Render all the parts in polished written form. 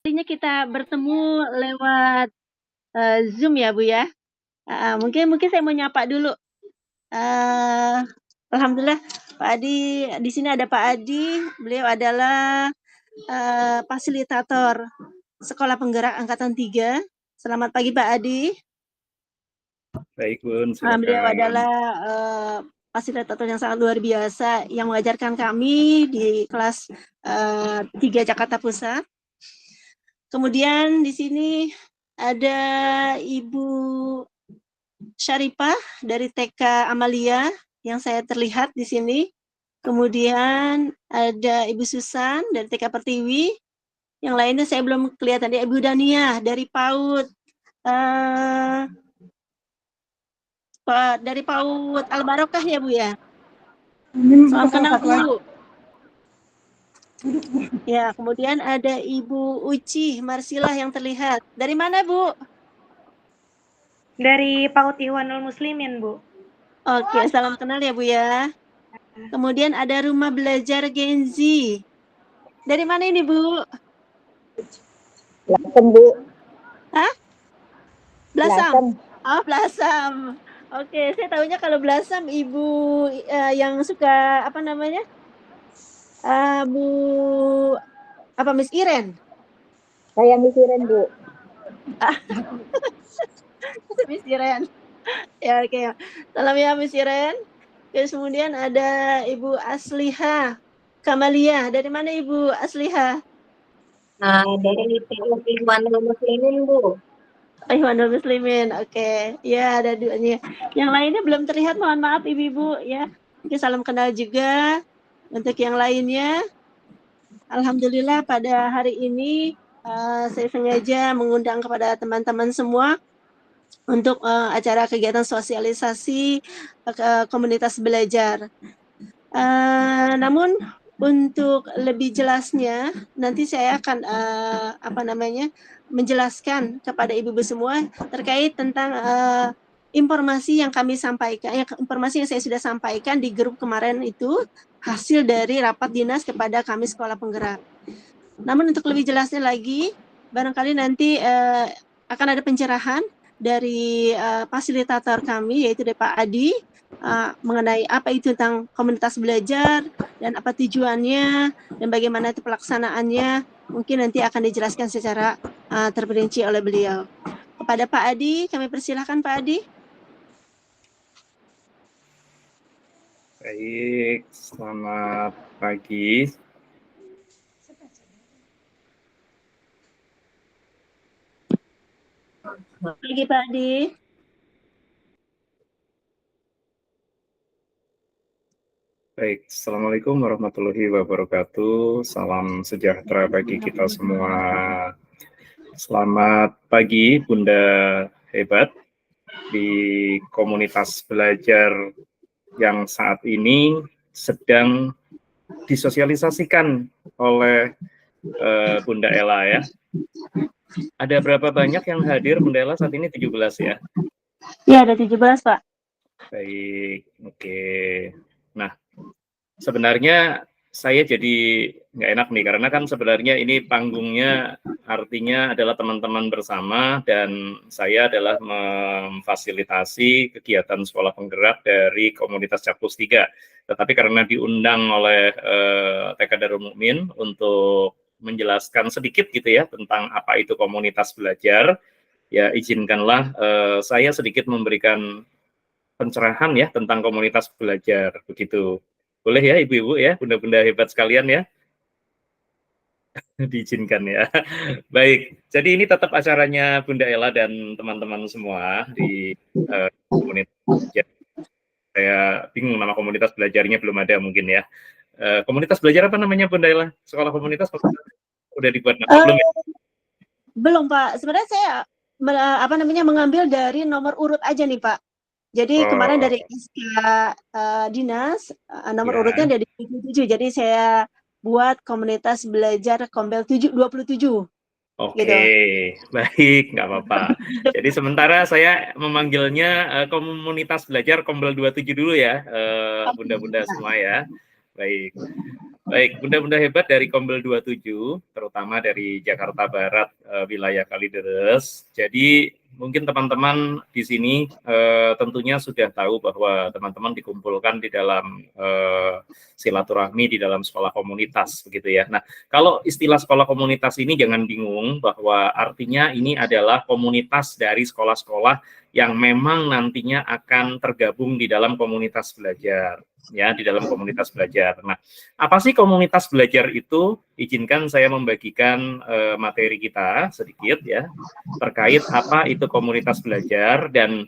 Artinya kita bertemu lewat, Zoom ya, Bu, ya? Mungkin mungkin saya mau nyapa dulu. Eee, Alhamdulillah Pak Adi di sini ada Pak Adi, beliau adalah, fasilitator Sekolah Penggerak Angkatan 3. Selamat pagi Pak Adi. Baik, Bun, Beliau silakan. adalah, fasilitator yang sangat luar biasa yang mengajarkan kami di kelas, 3 Jakarta Pusat. Kemudian di sini ada Ibu Syarifah dari TK Amalia yang saya terlihat di sini. Kemudian ada Ibu Susan dari TK Pertiwi. Yang lainnya saya belum kelihatan. Ibu Dania dari PAUD dari PAUD Al Barokah ya, Bu, ya? Salam kenal, Bu. Ya, kemudian ada Ibu Uci Marsilah yang terlihat. Dari mana, Bu? Dari PAUD Ikhwanul Muslimin, Bu. Oke, salam kenal ya, Bu, ya. Kemudian ada Rumah Belajar Genzi. Dari mana ini, Bu? Blasem, Bu. Hah? Blasem? Blasem. Oh, Blasem. Oke, saya tahunya kalau Blasem Ibu yang suka apa namanya? Bu apa Miss Iren? Saya Miss Iren, Bu. Miss Iren. Ya, oke. Salam ya Miss Iren. Terus kemudian ada Ibu Asliha Kamalia. Dari mana Ibu Asliha? Dari PAUD Ikhwanul Muslimin, Bu. Ikhwanul Muslimin. Oke. Ya, ada duanya. Yang lainnya belum terlihat, mohon maaf Ibu-ibu ya. Mungkin salam kenal juga untuk yang lainnya. Alhamdulillah pada hari ini saya sengaja mengundang kepada teman-teman semua untuk acara kegiatan sosialisasi komunitas belajar. Namun untuk lebih jelasnya nanti saya akan menjelaskan kepada ibu-ibu semua terkait tentang informasi yang kami sampaikan, informasi yang saya sudah sampaikan di grup kemarin itu hasil dari rapat dinas kepada kami Sekolah Penggerak. Namun untuk lebih jelasnya lagi, barangkali nanti akan ada pencerahan dari fasilitator kami yaitu dari Pak Adi mengenai apa itu tentang komunitas belajar dan apa tujuannya dan bagaimana itu pelaksanaannya. Mungkin nanti akan dijelaskan secara terperinci oleh beliau. Kepada Pak Adi, kami persilahkan Pak Adi. Baik, selamat pagi. Pagi Pak Adi. Baik, Assalamualaikum warahmatullahi wabarakatuh. Salam sejahtera bagi kita semua. Selamat pagi, Bunda hebat di komunitas belajar yang saat ini sedang disosialisasikan oleh Bunda Ella ya. Ada berapa banyak yang hadir Bunda Ella saat ini? 17 ya? Ya, ada 17 Pak. Baik, oke. Nah, sebenarnya saya jadi nggak enak nih, karena kan sebenarnya ini panggungnya artinya adalah teman-teman bersama, dan saya adalah memfasilitasi kegiatan sekolah penggerak dari komunitas Capus 3. Tetapi karena diundang oleh TK Darul Mukmin untuk menjelaskan sedikit gitu ya tentang apa itu komunitas belajar, ya izinkanlah saya sedikit memberikan pencerahan ya tentang komunitas belajar, begitu. Boleh ya ibu-ibu ya, bunda-bunda hebat sekalian ya? Diizinkan ya. Baik, jadi ini tetap acaranya Bunda Ella dan teman-teman semua di komunitas belajar. Saya bingung nama komunitas belajarnya, belum ada mungkin ya. Komunitas belajar apa namanya Bunda Ella? Sekolah komunitas udah dibuat nama belum ya? Belum Pak, sebenarnya saya mengambil dari nomor urut aja nih Pak. Jadi kemarin dari SK dinas nomor urutnya dari 77, jadi saya buat komunitas belajar Kombel 27. Oke, gitu. Baik, nggak apa-apa. Jadi sementara saya memanggilnya komunitas belajar Kombel 27 dulu ya, bunda-bunda semua ya. Baik. Baik, bunda-bunda hebat dari Kombel 27, terutama dari Jakarta Barat, wilayah Kalideres. Jadi mungkin teman-teman di sini tentunya sudah tahu bahwa teman-teman dikumpulkan di dalam silaturahmi di dalam sekolah komunitas, begitu ya. Nah, kalau istilah sekolah komunitas ini jangan bingung bahwa artinya ini adalah komunitas dari sekolah-sekolah yang memang nantinya akan tergabung di dalam komunitas belajar, ya, di dalam komunitas belajar. Nah, apa sih komunitas belajar itu? Izinkan saya membagikan materi kita sedikit ya, terkait apa itu komunitas belajar. Dan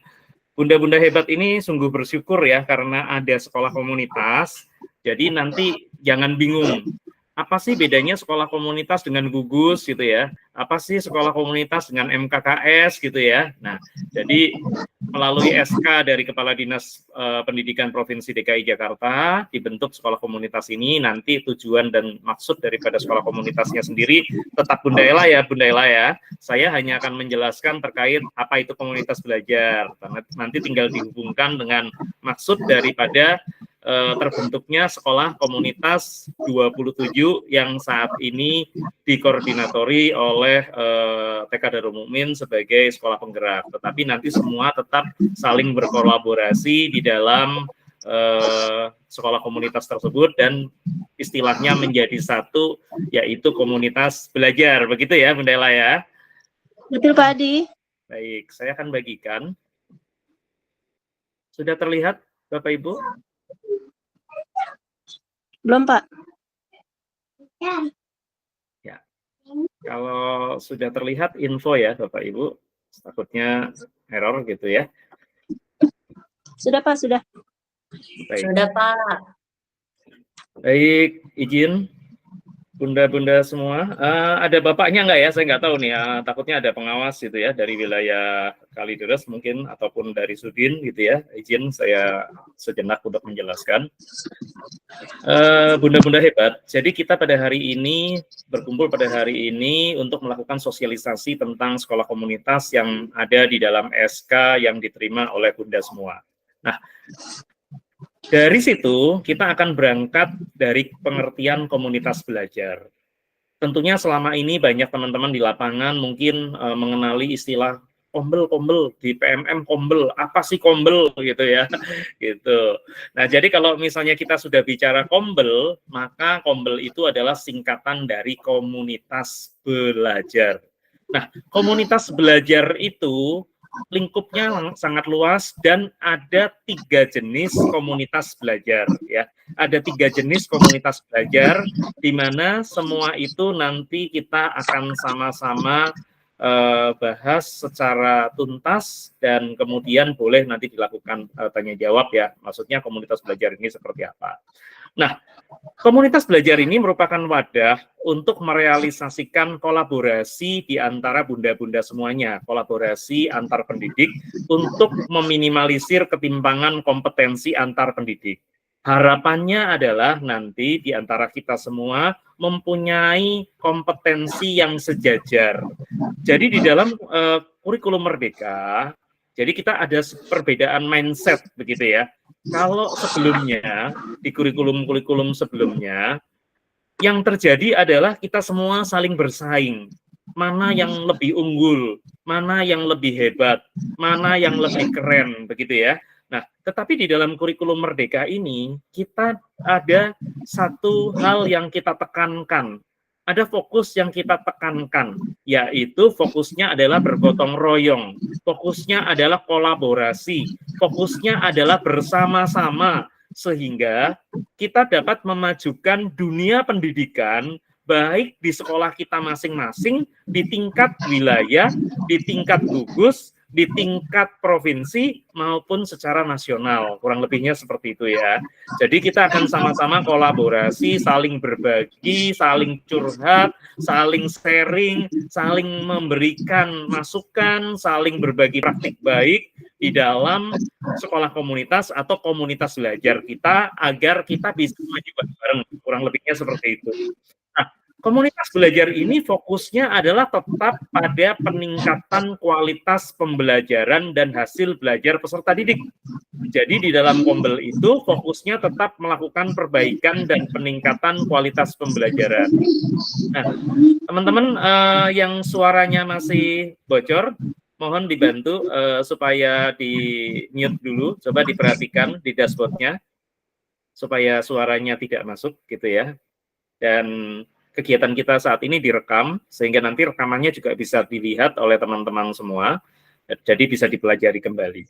bunda-bunda hebat ini sungguh bersyukur ya, karena ada sekolah komunitas. Jadi nanti jangan bingung, apa sih bedanya sekolah komunitas dengan gugus gitu ya? Apa sih sekolah komunitas dengan MKKS gitu ya? Nah, jadi melalui SK dari Kepala Dinas Pendidikan Provinsi DKI Jakarta dibentuk sekolah komunitas ini. Nanti tujuan dan maksud daripada sekolah komunitasnya sendiri tetap Bunda Ella ya. Saya hanya akan menjelaskan terkait apa itu komunitas belajar. Nanti tinggal dihubungkan dengan maksud daripada terbentuknya sekolah komunitas 27 yang saat ini dikoordinatori oleh TK Darul Mukmin sebagai sekolah penggerak. Tetapi nanti semua tetap saling berkolaborasi di dalam sekolah komunitas tersebut dan istilahnya menjadi satu, yaitu komunitas belajar. Begitu ya, Bunda Ella ya? Betul, Pak Adi. Baik, saya akan bagikan. Sudah terlihat, Bapak Ibu? Belum, Pak. Ya. Kalau sudah terlihat info ya, Bapak Ibu. Takutnya error gitu ya. Sudah, Pak, sudah. Baik. Sudah, Pak. Baik, izin bunda-bunda semua. Ada bapaknya nggak ya? Saya nggak tahu nih. Takutnya ada pengawas gitu ya dari wilayah Kalideres mungkin ataupun dari Sudin gitu ya. Izin saya sejenak untuk menjelaskan. Bunda-bunda hebat. Jadi kita pada hari ini berkumpul pada hari ini untuk melakukan sosialisasi tentang sekolah komunitas yang ada di dalam SK yang diterima oleh bunda semua. Nah, dari situ kita akan berangkat dari pengertian komunitas belajar. Tentunya selama ini banyak teman-teman di lapangan mungkin mengenali istilah kombel di PMM kombel. Apa sih kombel gitu ya? Gitu. Nah, jadi kalau misalnya kita sudah bicara kombel, maka kombel itu adalah singkatan dari komunitas belajar. Nah, komunitas belajar itu lingkupnya sangat luas dan ada 3 jenis komunitas belajar ya. Ada 3 jenis komunitas belajar di mana semua itu nanti kita akan sama-sama bahas secara tuntas dan kemudian boleh nanti dilakukan tanya jawab ya. Maksudnya komunitas belajar ini seperti apa. Nah, komunitas belajar ini merupakan wadah untuk merealisasikan kolaborasi di antara bunda-bunda semuanya, kolaborasi antar pendidik untuk meminimalisir ketimpangan kompetensi antar pendidik. Harapannya adalah nanti di antara kita semua mempunyai kompetensi yang sejajar. Jadi di dalam kurikulum Merdeka, jadi kita ada perbedaan mindset begitu ya. Kalau sebelumnya di kurikulum sebelumnya yang terjadi adalah kita semua saling bersaing. Mana yang lebih unggul, mana yang lebih hebat, mana yang lebih keren begitu ya. Nah, tetapi di dalam kurikulum Merdeka ini kita ada satu hal yang kita tekankan. Ada fokus yang kita tekankan, yaitu fokusnya adalah bergotong royong, fokusnya adalah kolaborasi, fokusnya adalah bersama-sama, sehingga kita dapat memajukan dunia pendidikan, baik di sekolah kita masing-masing, di tingkat wilayah, di tingkat gugus, di tingkat provinsi maupun secara nasional, kurang lebihnya seperti itu ya. Jadi kita akan sama-sama kolaborasi, saling berbagi, saling curhat, saling sharing, saling memberikan masukan, saling berbagi praktik baik di dalam sekolah komunitas atau komunitas belajar kita agar kita bisa maju bareng, kurang lebihnya seperti itu. Nah, komunitas belajar ini fokusnya adalah tetap pada peningkatan kualitas pembelajaran dan hasil belajar peserta didik. Jadi di dalam Kombel itu fokusnya tetap melakukan perbaikan dan peningkatan kualitas pembelajaran. Nah, teman-teman yang suaranya masih bocor, mohon dibantu supaya di mute dulu, coba diperhatikan di dashboardnya supaya suaranya tidak masuk gitu ya. Dan kegiatan kita saat ini direkam, sehingga nanti rekamannya juga bisa dilihat oleh teman-teman semua, jadi bisa dipelajari kembali.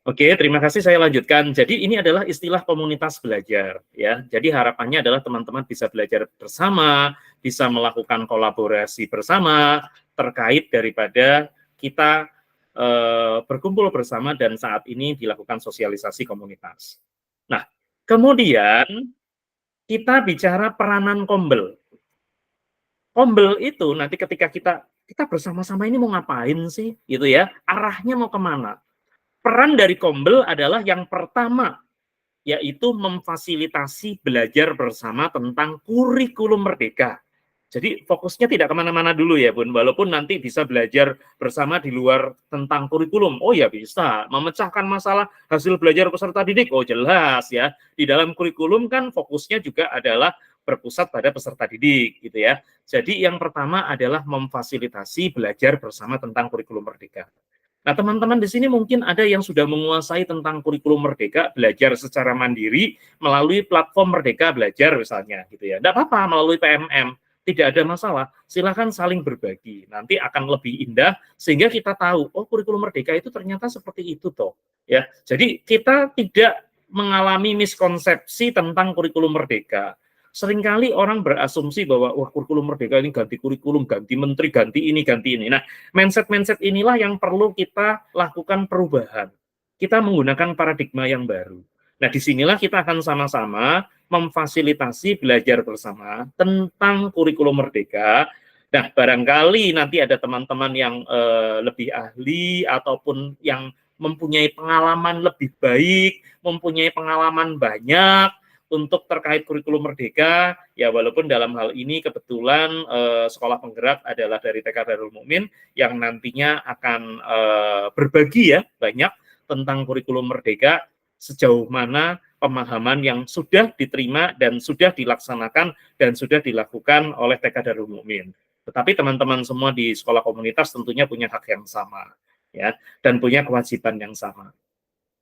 Oke, terima kasih, saya lanjutkan. Jadi ini adalah istilah komunitas belajar, ya. Jadi harapannya adalah teman-teman bisa belajar bersama, bisa melakukan kolaborasi bersama, terkait daripada kita berkumpul bersama dan saat ini dilakukan sosialisasi komunitas. Nah, kemudian kita bicara peranan Kombel. Kombel itu nanti ketika kita bersama-sama ini mau ngapain sih, gitu ya? Arahnya mau kemana? Peran dari Kombel adalah yang pertama, yaitu memfasilitasi belajar bersama tentang kurikulum merdeka. Jadi fokusnya tidak kemana-mana dulu ya Bun, walaupun nanti bisa belajar bersama di luar tentang kurikulum. Oh ya bisa, memecahkan masalah hasil belajar peserta didik, oh jelas ya. Di dalam kurikulum kan fokusnya juga adalah berpusat pada peserta didik gitu ya. Jadi yang pertama adalah memfasilitasi belajar bersama tentang kurikulum merdeka. Nah, teman-teman di sini mungkin ada yang sudah menguasai tentang kurikulum merdeka, belajar secara mandiri melalui platform Merdeka Belajar misalnya, gitu ya. Tidak apa-apa melalui PMM, tidak ada masalah. Silakan saling berbagi. Nanti akan lebih indah sehingga kita tahu, oh kurikulum merdeka itu ternyata seperti itu toh. Ya, jadi kita tidak mengalami miskonsepsi tentang kurikulum merdeka. Seringkali orang berasumsi bahwa wah kurikulum merdeka ini ganti kurikulum, ganti menteri, ganti ini, ganti ini. Nah, mindset-mindset inilah yang perlu kita lakukan perubahan. Kita menggunakan paradigma yang baru. Nah, disinilah kita akan sama-sama memfasilitasi belajar bersama tentang kurikulum merdeka. Nah, barangkali nanti ada teman-teman yang lebih ahli ataupun yang mempunyai pengalaman lebih baik, mempunyai pengalaman banyak untuk terkait kurikulum merdeka, ya walaupun dalam hal ini kebetulan sekolah penggerak adalah dari TK Darul Mukmin yang nantinya akan berbagi ya banyak tentang kurikulum merdeka, sejauh mana pemahaman yang sudah diterima dan sudah dilaksanakan dan sudah dilakukan oleh TK Darul Mukmin. Tetapi teman-teman semua di sekolah komunitas tentunya punya hak yang sama, ya, dan punya kewajiban yang sama.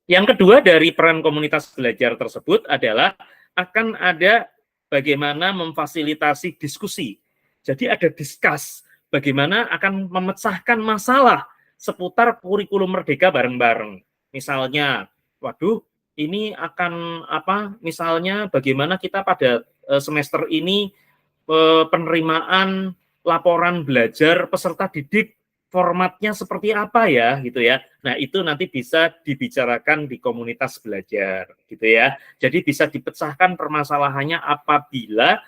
Yang kedua dari peran komunitas belajar tersebut adalah akan ada bagaimana memfasilitasi diskusi. Jadi ada diskus, bagaimana akan memecahkan masalah seputar kurikulum merdeka bareng-bareng. Misalnya, waduh, ini akan apa? Misalnya bagaimana kita pada semester ini penerimaan laporan belajar peserta didik formatnya seperti apa ya gitu ya. Nah, itu nanti bisa dibicarakan di komunitas belajar gitu ya. Jadi bisa dipecahkan permasalahannya apabila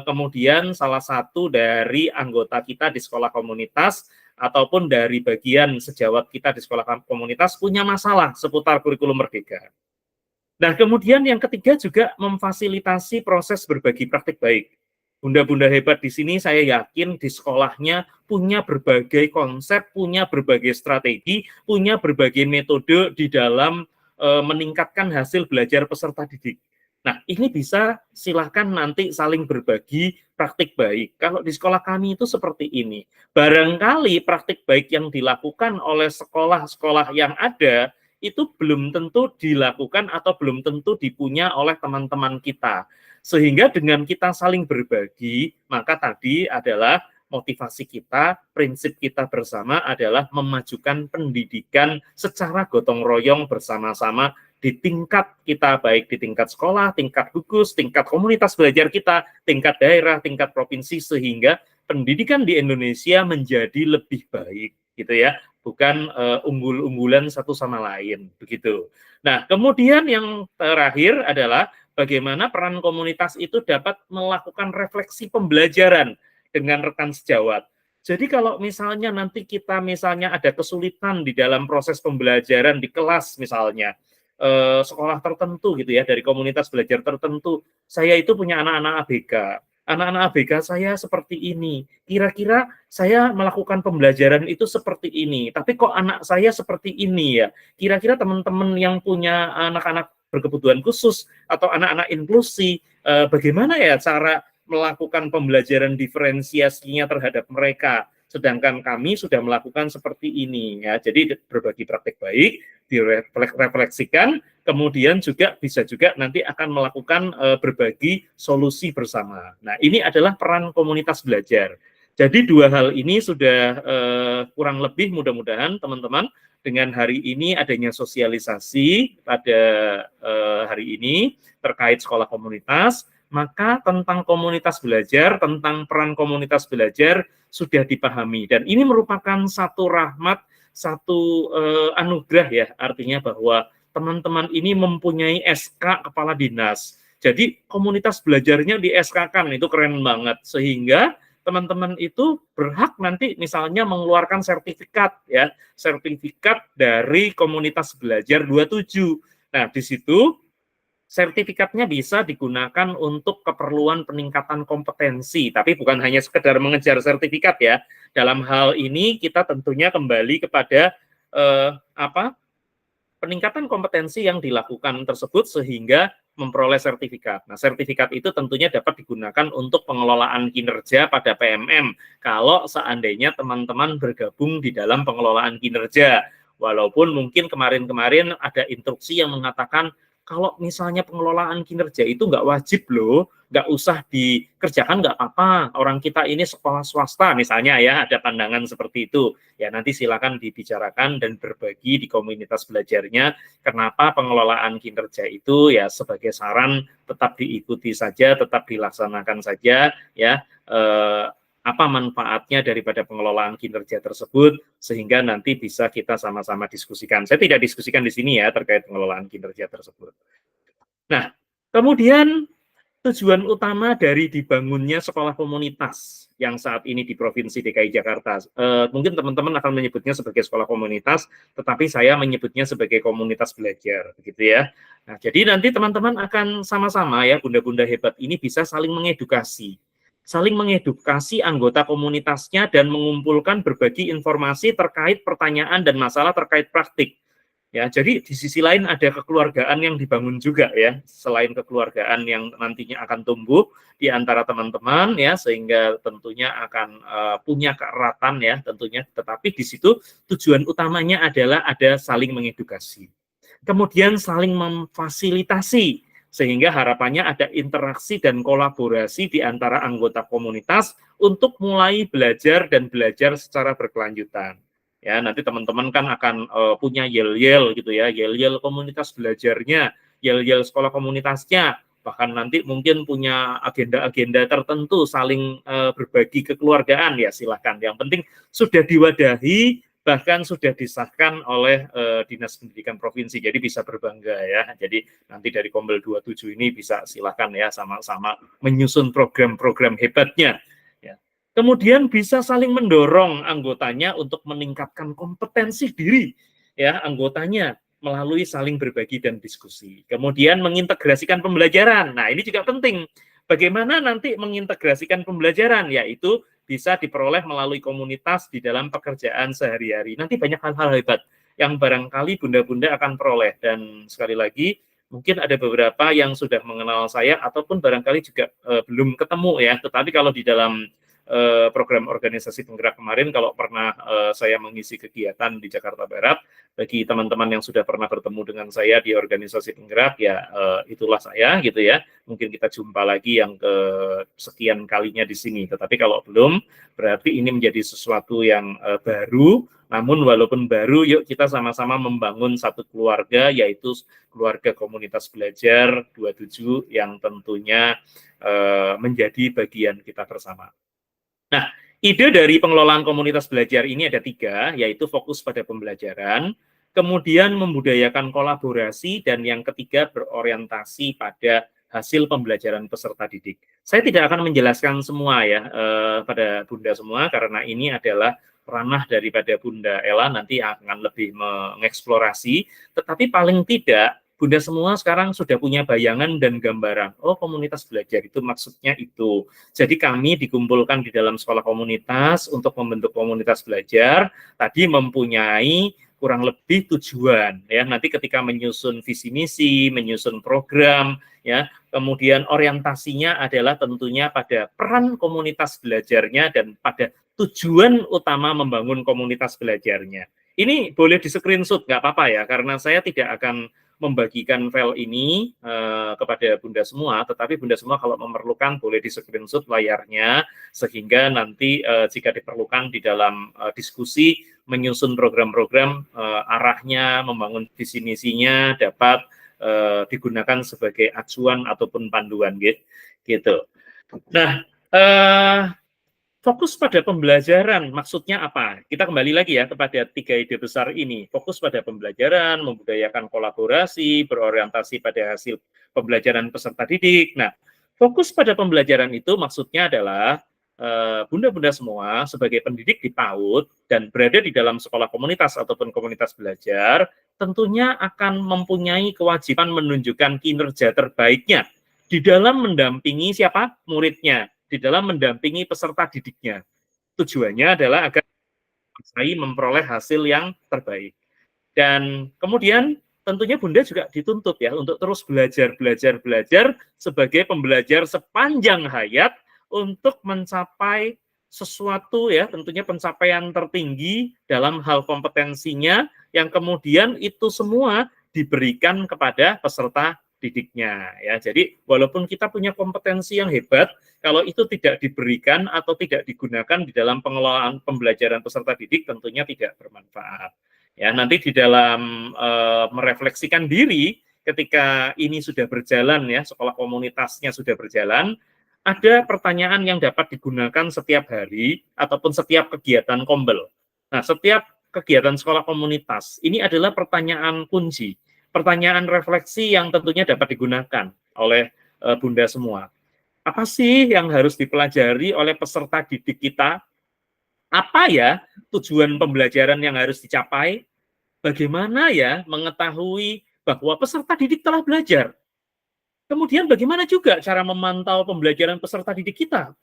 kemudian salah satu dari anggota kita di sekolah komunitas ataupun dari bagian sejawat kita di sekolah komunitas punya masalah seputar kurikulum merdeka. Nah, kemudian yang ketiga juga memfasilitasi proses berbagi praktik baik. Bunda-bunda hebat di sini saya yakin di sekolahnya punya berbagai konsep, punya berbagai strategi, punya berbagai metode di dalam meningkatkan hasil belajar peserta didik. Nah, ini bisa silahkan nanti saling berbagi praktik baik. Kalau di sekolah kami itu seperti ini. Barangkali praktik baik yang dilakukan oleh sekolah-sekolah yang ada itu belum tentu dilakukan atau belum tentu dipunya oleh teman-teman kita. Sehingga dengan kita saling berbagi, maka tadi adalah motivasi kita, prinsip kita bersama adalah memajukan pendidikan secara gotong royong bersama-sama di tingkat kita, baik di tingkat sekolah, tingkat gugus, tingkat komunitas belajar kita, tingkat daerah, tingkat provinsi, sehingga pendidikan di Indonesia menjadi lebih baik, gitu ya, bukan unggul-unggulan satu sama lain, begitu. Nah, kemudian yang terakhir adalah bagaimana peran komunitas itu dapat melakukan refleksi pembelajaran dengan rekan sejawat. Jadi kalau misalnya nanti kita misalnya ada kesulitan di dalam proses pembelajaran di kelas misalnya, sekolah tertentu gitu ya, dari komunitas belajar tertentu, saya itu punya anak-anak ABK. anak-anak ABK saya seperti ini, kira-kira saya melakukan pembelajaran itu seperti ini, tapi kok anak saya seperti ini ya, kira-kira teman-teman yang punya anak-anak berkebutuhan khusus atau anak-anak inklusi, bagaimana ya cara melakukan pembelajaran diferensiasinya terhadap mereka, sedangkan kami sudah melakukan seperti ini ya. Jadi berbagi praktik baik, direfleksikan, kemudian juga bisa juga nanti akan melakukan berbagi solusi bersama. Nah, ini adalah peran komunitas belajar. Jadi dua hal ini sudah kurang lebih mudah-mudahan teman-teman dengan hari ini adanya sosialisasi pada hari ini terkait sekolah komunitas, maka tentang komunitas belajar, tentang peran komunitas belajar sudah dipahami. Dan ini merupakan satu rahmat, satu anugerah ya, artinya bahwa teman-teman ini mempunyai SK Kepala Dinas. Jadi komunitas belajarnya di SK-kan, itu keren banget. Sehingga teman-teman itu berhak nanti misalnya mengeluarkan sertifikat ya, sertifikat dari komunitas belajar 27. Nah, di situ sertifikatnya bisa digunakan untuk keperluan peningkatan kompetensi, tapi bukan hanya sekedar mengejar sertifikat ya. Dalam hal ini kita tentunya kembali kepada peningkatan kompetensi yang dilakukan tersebut sehingga memperoleh sertifikat. Nah, sertifikat itu tentunya dapat digunakan untuk pengelolaan kinerja pada PMM kalau seandainya teman-teman bergabung di dalam pengelolaan kinerja. Walaupun mungkin kemarin-kemarin ada instruksi yang mengatakan kalau misalnya pengelolaan kinerja itu nggak wajib loh, nggak usah dikerjakan nggak apa-apa, orang kita ini sekolah swasta misalnya ya, ada pandangan seperti itu. Ya nanti silakan dibicarakan dan berbagi di komunitas belajarnya, kenapa pengelolaan kinerja itu ya sebagai saran tetap diikuti saja, tetap dilaksanakan saja ya, apa manfaatnya daripada pengelolaan kinerja tersebut, sehingga nanti bisa kita sama-sama diskusikan. Saya tidak diskusikan di sini ya terkait pengelolaan kinerja tersebut. Nah, kemudian tujuan utama dari dibangunnya sekolah komunitas yang saat ini di Provinsi DKI Jakarta, mungkin teman-teman akan menyebutnya sebagai sekolah komunitas, tetapi saya menyebutnya sebagai komunitas belajar, begitu ya. Nah, jadi nanti teman-teman akan sama-sama ya, bunda-bunda hebat ini bisa saling mengedukasi anggota komunitasnya dan mengumpulkan berbagi informasi terkait pertanyaan dan masalah terkait praktik. Ya, jadi di sisi lain ada kekeluargaan yang dibangun juga ya, selain kekeluargaan yang nantinya akan tumbuh di antara teman-teman ya, sehingga tentunya akan punya keeratan ya tentunya, tetapi di situ tujuan utamanya adalah ada saling mengedukasi. Kemudian saling memfasilitasi, sehingga harapannya ada interaksi dan kolaborasi di antara anggota komunitas untuk mulai belajar dan belajar secara berkelanjutan. Ya, nanti teman-teman kan akan punya yel-yel gitu ya, yel-yel komunitas belajarnya, yel-yel sekolah komunitasnya, bahkan nanti mungkin punya agenda-agenda tertentu saling berbagi kekeluargaan ya, silahkan. Yang penting sudah diwadahi, bahkan sudah disahkan oleh Dinas Pendidikan Provinsi, jadi bisa berbangga ya. Jadi nanti dari Kombel 27 ini bisa silakan ya sama-sama menyusun program-program hebatnya. Ya. Kemudian bisa saling mendorong anggotanya untuk meningkatkan kompetensi diri ya anggotanya melalui saling berbagi dan diskusi. Kemudian mengintegrasikan pembelajaran. Nah ini juga penting. Bagaimana nanti mengintegrasikan pembelajaran, yaitu bisa diperoleh melalui komunitas di dalam pekerjaan sehari-hari. Nanti banyak hal-hal hebat yang barangkali bunda-bunda akan peroleh. Dan sekali lagi, mungkin ada beberapa yang sudah mengenal saya, ataupun barangkali juga belum ketemu ya. Tetapi kalau di dalam program organisasi penggerak kemarin, kalau pernah saya mengisi kegiatan di Jakarta Barat, bagi teman-teman yang sudah pernah bertemu dengan saya di organisasi penggerak, ya itulah saya gitu ya. Mungkin kita jumpa lagi yang ke sekian kalinya di sini. Tetapi kalau belum, berarti ini menjadi sesuatu yang baru. Namun walaupun baru, yuk kita sama-sama membangun satu keluarga, yaitu keluarga komunitas belajar 27 yang tentunya menjadi bagian kita bersama. Nah, ide dari pengelolaan komunitas belajar ini ada 3, yaitu fokus pada pembelajaran, kemudian membudayakan kolaborasi, dan yang ketiga berorientasi pada hasil pembelajaran peserta didik. Saya tidak akan menjelaskan semua ya pada Bunda semua, karena ini adalah ranah daripada Bunda Ella, nanti akan lebih mengeksplorasi, tetapi paling tidak Bunda semua sekarang sudah punya bayangan dan gambaran. Oh, komunitas belajar itu maksudnya itu. Jadi kami dikumpulkan di dalam sekolah komunitas untuk membentuk komunitas belajar, tadi mempunyai kurang lebih tujuan ya. Nanti ketika menyusun visi misi, menyusun program ya, kemudian orientasinya adalah tentunya pada peran komunitas belajarnya dan pada tujuan utama membangun komunitas belajarnya. Ini boleh di-screenshot, nggak apa-apa ya, karena saya tidak akan membagikan file ini kepada Bunda semua, tetapi Bunda semua kalau memerlukan boleh di-screenshot layarnya, sehingga nanti jika diperlukan di dalam diskusi, menyusun program-program arahnya, membangun visi misinya, dapat digunakan sebagai acuan ataupun panduan gitu. Nah, fokus pada pembelajaran, maksudnya apa? Kita kembali lagi ya kepada 3 ide besar ini. Fokus pada pembelajaran, membudayakan kolaborasi, berorientasi pada hasil pembelajaran peserta didik. Nah, fokus pada pembelajaran itu maksudnya adalah bunda-bunda semua sebagai pendidik di PAUD dan berada di dalam sekolah komunitas ataupun komunitas belajar, tentunya akan mempunyai kewajiban menunjukkan kinerja terbaiknya di dalam mendampingi siapa? Muridnya, di dalam mendampingi peserta didiknya. Tujuannya adalah agar saya memperoleh hasil yang terbaik. Dan kemudian tentunya Bunda juga dituntut ya untuk terus belajar sebagai pembelajar sepanjang hayat untuk mencapai sesuatu ya, tentunya pencapaian tertinggi dalam hal kompetensinya yang kemudian itu semua diberikan kepada peserta didiknya ya. Jadi walaupun kita punya kompetensi yang hebat, kalau itu tidak diberikan atau tidak digunakan di dalam pengelolaan pembelajaran peserta didik tentunya tidak bermanfaat. Ya, nanti di dalam merefleksikan diri ketika ini sudah berjalan ya, sekolah komunitasnya sudah berjalan, ada pertanyaan yang dapat digunakan setiap hari ataupun setiap kegiatan kombel. Nah, setiap kegiatan sekolah komunitas ini adalah pertanyaan kunci, pertanyaan refleksi yang tentunya dapat digunakan oleh Bunda semua. Apa sih yang harus dipelajari oleh peserta didik kita? Apa ya tujuan pembelajaran yang harus dicapai? Bagaimana ya mengetahui bahwa peserta didik telah belajar? Kemudian bagaimana juga cara memantau pembelajaran peserta didik kita?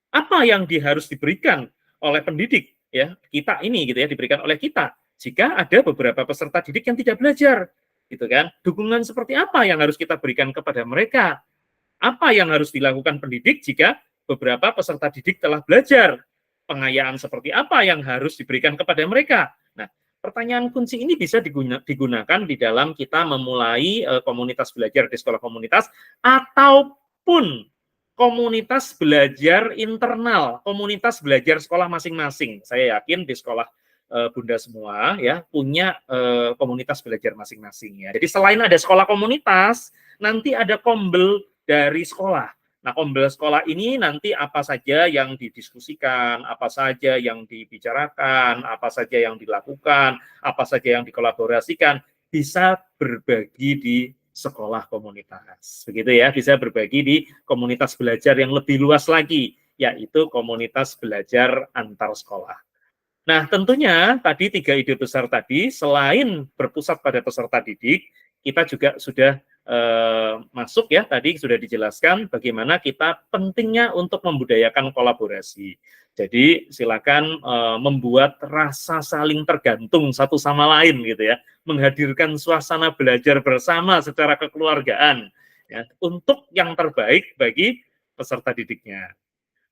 Apa yang harus diberikan oleh pendidik ya kita ini gitu ya, diberikan oleh kita jika ada beberapa peserta didik yang tidak belajar gitu kan? Dukungan seperti apa yang harus kita berikan kepada mereka? Apa yang harus dilakukan pendidik jika beberapa peserta didik telah belajar? Pengayaan seperti apa yang harus diberikan kepada mereka? Nah, pertanyaan kunci ini bisa digunakan di dalam kita memulai komunitas belajar di sekolah komunitas ataupun komunitas belajar internal, komunitas belajar sekolah masing-masing. Saya yakin di sekolah Bunda semua ya punya komunitas belajar masing-masing ya. Jadi selain ada sekolah komunitas, nanti ada kombel dari sekolah. Nah, kombel sekolah ini nanti apa saja yang didiskusikan, apa saja yang dibicarakan, apa saja yang dilakukan, apa saja yang dikolaborasikan, bisa berbagi di sekolah komunitas. Begitu ya, bisa berbagi di komunitas belajar yang lebih luas lagi, yaitu komunitas belajar antar sekolah. Nah, tentunya tadi 3 ide besar tadi, selain berpusat pada peserta didik, kita juga sudah masuk ya, tadi sudah dijelaskan bagaimana kita pentingnya untuk membudayakan kolaborasi. Jadi silakan membuat rasa saling tergantung satu sama lain gitu ya, menghadirkan suasana belajar bersama secara kekeluargaan ya, untuk yang terbaik bagi peserta didiknya.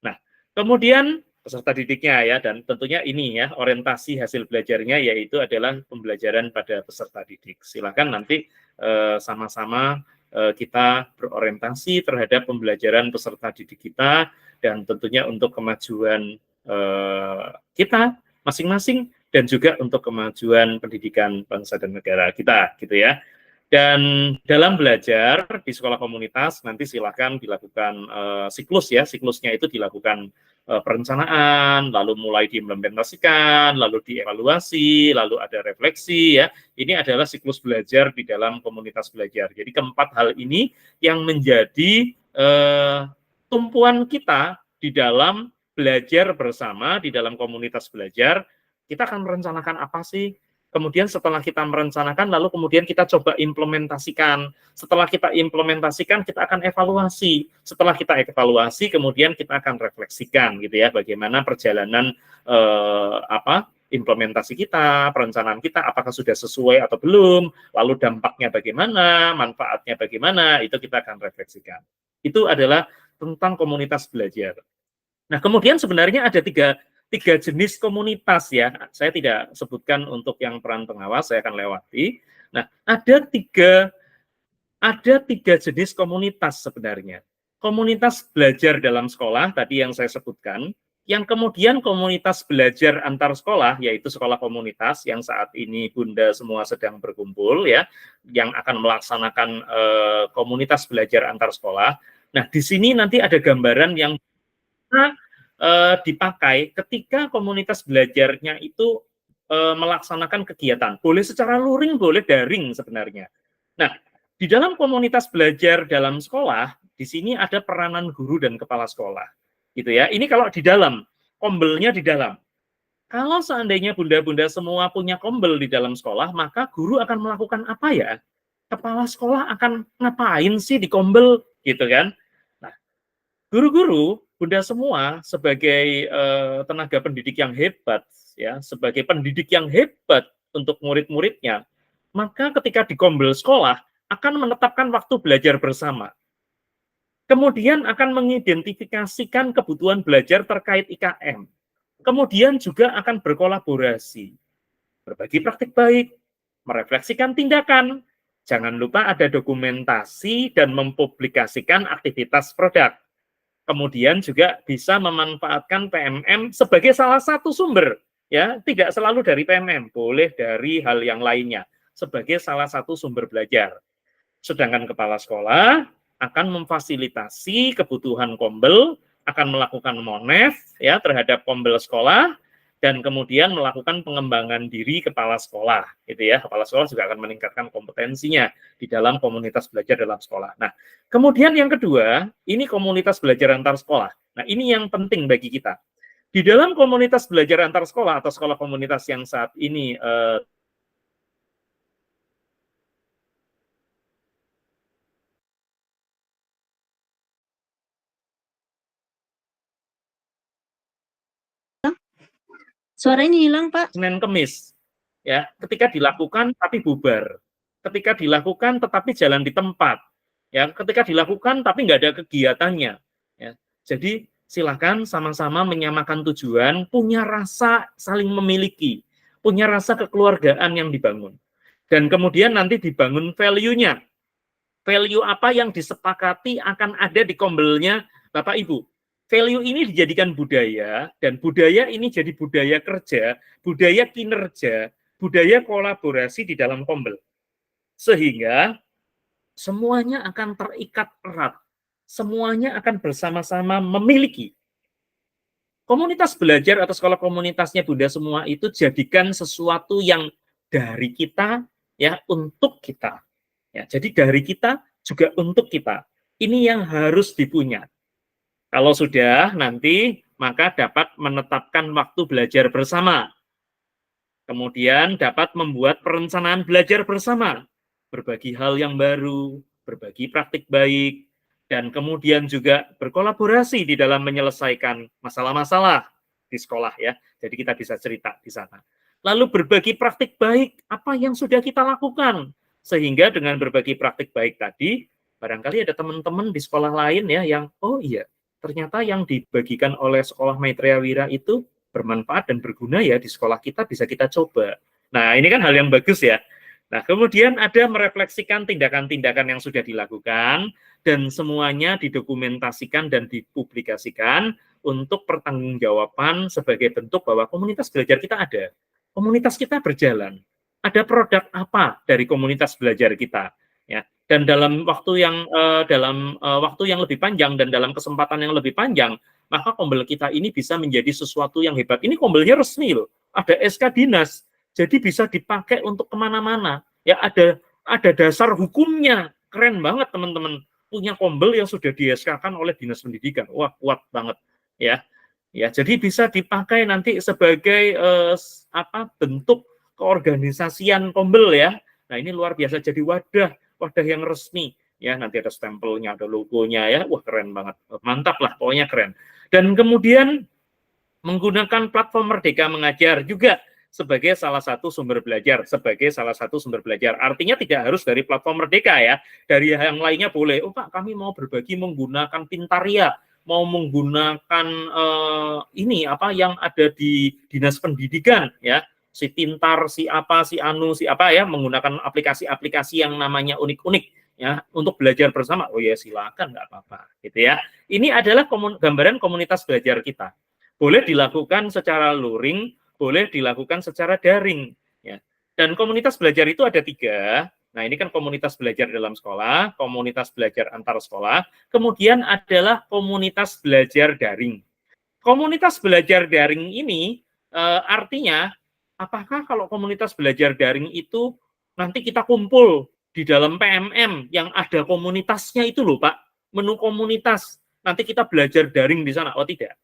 Nah, kemudian peserta didiknya ya, dan tentunya ini ya orientasi hasil belajarnya yaitu adalah pembelajaran pada peserta didik. Silakan nanti sama-sama kita berorientasi terhadap pembelajaran peserta didik kita dan tentunya untuk kemajuan kita masing-masing dan juga untuk kemajuan pendidikan bangsa dan negara kita gitu ya. Dan dalam belajar di sekolah komunitas nanti silakan dilakukan siklus ya, siklusnya itu dilakukan perencanaan, lalu mulai diimplementasikan, lalu dievaluasi, lalu ada refleksi ya. Ini adalah siklus belajar di dalam komunitas belajar. Jadi keempat hal ini yang menjadi tumpuan kita di dalam belajar bersama, di dalam komunitas belajar. Kita akan merencanakan apa sih Kemudian setelah kita merencanakan, lalu kemudian kita coba implementasikan. Setelah kita implementasikan, kita akan evaluasi. Setelah kita evaluasi, kemudian kita akan refleksikan, gitu ya, bagaimana perjalanan implementasi kita, perencanaan kita, apakah sudah sesuai atau belum, lalu dampaknya bagaimana, manfaatnya bagaimana, itu kita akan refleksikan. Itu adalah tentang komunitas belajar. Nah, kemudian sebenarnya ada tiga jenis komunitas ya. Saya tidak sebutkan untuk yang peran pengawas, saya akan lewati. Nah, ada tiga jenis komunitas sebenarnya. Komunitas belajar dalam sekolah, tadi yang saya sebutkan. Yang kemudian komunitas belajar antar sekolah, yaitu sekolah komunitas yang saat ini Bunda semua sedang berkumpul ya, yang akan melaksanakan komunitas belajar antar sekolah. Nah, di sini nanti ada gambaran yang dipakai ketika komunitas belajarnya itu melaksanakan kegiatan. Boleh secara luring, boleh daring sebenarnya. Nah, di dalam komunitas belajar dalam sekolah, di sini ada peranan guru dan kepala sekolah. Gitu ya. Ini kalau di dalam, kombelnya di dalam. Kalau seandainya bunda-bunda semua punya kombel di dalam sekolah, maka guru akan melakukan apa ya? Kepala sekolah akan ngapain sih di kombel, gitu kan? Nah, guru-guru, bunda semua sebagai tenaga pendidik yang hebat, ya, sebagai pendidik yang hebat untuk murid-muridnya, maka ketika di kombel sekolah akan menetapkan waktu belajar bersama. Kemudian akan mengidentifikasikan kebutuhan belajar terkait IKM. Kemudian juga akan berkolaborasi, berbagi praktik baik, merefleksikan tindakan. Jangan lupa ada dokumentasi dan mempublikasikan aktivitas produk. Kemudian juga bisa memanfaatkan PMM sebagai salah satu sumber. Ya, tidak selalu dari PMM, boleh dari hal yang lainnya sebagai salah satu sumber belajar. Sedangkan kepala sekolah akan memfasilitasi kebutuhan kombel, akan melakukan monef ya terhadap kombel sekolah, dan kemudian melakukan pengembangan diri kepala sekolah, gitu ya. Kepala sekolah juga akan meningkatkan kompetensinya di dalam komunitas belajar dalam sekolah. Nah, kemudian yang kedua, ini komunitas belajar antar sekolah. Nah, ini yang penting bagi kita. Di dalam komunitas belajar antar sekolah atau sekolah komunitas yang saat ini Suaranya hilang, Pak. Senin Kemis, ya, ketika dilakukan tapi bubar, ketika dilakukan tetapi jalan di tempat, ya, ketika dilakukan tapi nggak ada kegiatannya, ya. Jadi silakan sama-sama menyamakan tujuan, punya rasa saling memiliki, punya rasa kekeluargaan yang dibangun, dan kemudian nanti dibangun value-nya, value apa yang disepakati akan ada di kombelnya Bapak Ibu. Value ini dijadikan budaya, dan budaya ini jadi budaya kerja, budaya kinerja, budaya kolaborasi di dalam kombel. Sehingga semuanya akan terikat erat, semuanya akan bersama-sama memiliki. Komunitas belajar atau sekolah komunitasnya Bunda semua itu jadikan sesuatu yang dari kita, ya, untuk kita. Ya, jadi dari kita juga untuk kita. Ini yang harus dipunya. Kalau sudah, nanti maka dapat menetapkan waktu belajar bersama. Kemudian dapat membuat perencanaan belajar bersama. Berbagi hal yang baru, berbagi praktik baik, dan kemudian juga berkolaborasi di dalam menyelesaikan masalah-masalah di sekolah ya. Jadi kita bisa cerita di sana. Lalu berbagi praktik baik, apa yang sudah kita lakukan. Sehingga dengan berbagi praktik baik tadi, barangkali ada teman-teman di sekolah lain ya yang, oh iya, ternyata yang dibagikan oleh sekolah Maitreya Wira itu bermanfaat dan berguna ya di sekolah kita, bisa kita coba. Nah, ini kan hal yang bagus ya. Nah, kemudian ada merefleksikan tindakan-tindakan yang sudah dilakukan dan semuanya didokumentasikan dan dipublikasikan untuk pertanggungjawaban sebagai bentuk bahwa komunitas belajar kita ada. Komunitas kita berjalan. Ada produk apa dari komunitas belajar kita? Ya, dan dalam waktu yang lebih panjang dan dalam kesempatan yang lebih panjang, maka kombel kita ini bisa menjadi sesuatu yang hebat. Ini kombelnya resmi loh, ada SK dinas, jadi bisa dipakai untuk kemana-mana. Ya, ada dasar hukumnya, keren banget teman-teman. Punya kombel yang sudah di SK-kan oleh dinas pendidikan, wah kuat banget ya. Ya, jadi bisa dipakai nanti sebagai bentuk keorganisasian Kombel ya. Nah, ini luar biasa, jadi wadah yang resmi ya, nanti ada stempelnya, ada logonya ya. Wah, keren banget. Mantap lah, pokoknya keren. Dan kemudian menggunakan platform Merdeka Mengajar juga sebagai salah satu sumber belajar, Artinya tidak harus dari platform Merdeka ya, dari yang lainnya boleh. Oh Pak, kami mau berbagi menggunakan Pintaria, mau menggunakan ini apa yang ada di Dinas Pendidikan ya, si Pintar, si apa, si Anu, si apa ya, menggunakan aplikasi-aplikasi yang namanya unik-unik ya untuk belajar bersama. Oh ya silakan, nggak apa-apa gitu ya. Ini adalah gambaran komunitas belajar kita. Boleh dilakukan secara luring, boleh dilakukan secara daring. Ya. Dan komunitas belajar itu ada 3. Nah, ini kan komunitas belajar dalam sekolah, komunitas belajar antar sekolah, kemudian adalah komunitas belajar daring. Komunitas belajar daring ini artinya, apakah kalau komunitas belajar daring itu nanti kita kumpul di dalam PMM yang ada komunitasnya itu loh Pak, menu komunitas, nanti kita belajar daring di sana? Oh tidak.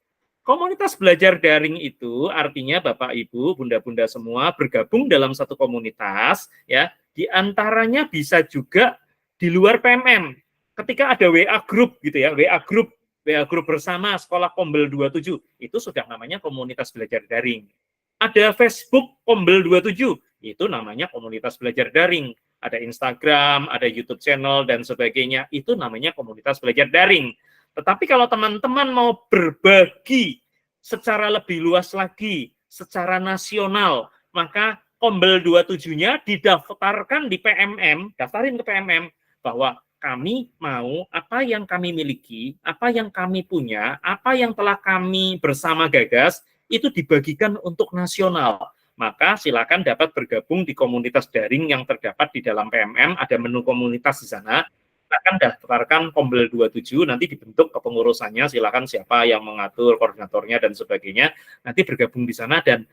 Komunitas belajar daring itu artinya Bapak Ibu, Bunda-bunda semua bergabung dalam satu komunitas ya, di antaranya bisa juga di luar PMM. Ketika ada WA group gitu ya, WA group bersama Sekolah Kombel 27, itu sudah namanya komunitas belajar daring. Ada Facebook Kombel 27, itu namanya komunitas belajar daring. Ada Instagram, ada YouTube channel dan sebagainya, itu namanya komunitas belajar daring. Tetapi kalau teman-teman mau berbagi secara lebih luas lagi, secara nasional, maka Kombel 27-nya didaftarkan di PMM, daftarin ke PMM, bahwa kami mau apa yang kami miliki, apa yang kami punya, apa yang telah kami bersama gagas, itu dibagikan untuk nasional. Maka silakan dapat bergabung di komunitas daring yang terdapat di dalam PMM, ada menu komunitas di sana. Silakan daftarkan Kombel 27, nanti dibentuk kepengurusannya, silakan siapa yang mengatur, koordinatornya dan sebagainya, nanti bergabung di sana dan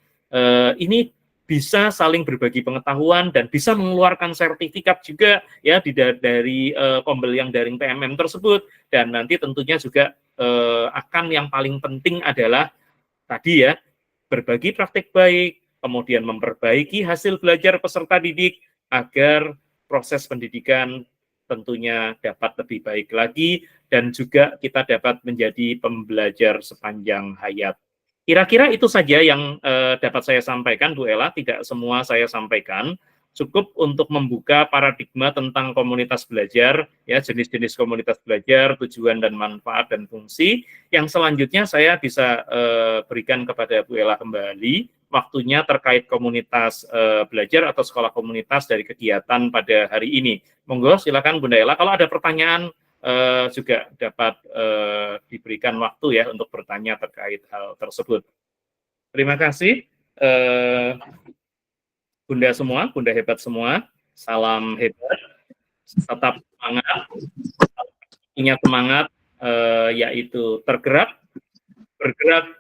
ini bisa saling berbagi pengetahuan dan bisa mengeluarkan sertifikat juga ya dari Kombel yang daring PMM tersebut. Dan nanti tentunya juga akan yang paling penting adalah tadi ya, berbagi praktik baik, kemudian memperbaiki hasil belajar peserta didik agar proses pendidikan tentunya dapat lebih baik lagi dan juga kita dapat menjadi pembelajar sepanjang hayat. Kira-kira itu saja yang dapat saya sampaikan, Bu Ella. Tidak semua saya sampaikan. Cukup untuk membuka paradigma tentang komunitas belajar, ya jenis-jenis komunitas belajar, tujuan dan manfaat dan fungsi. Yang selanjutnya saya bisa berikan kepada Bu Ella kembali waktunya terkait komunitas belajar atau sekolah komunitas dari kegiatan pada hari ini. Monggo silakan Bunda Ella. Kalau ada pertanyaan juga dapat diberikan waktu ya untuk bertanya terkait hal tersebut. Terima kasih. Bunda semua, Bunda hebat semua, salam hebat, tetap semangat, punya semangat, yaitu tergerak, bergerak,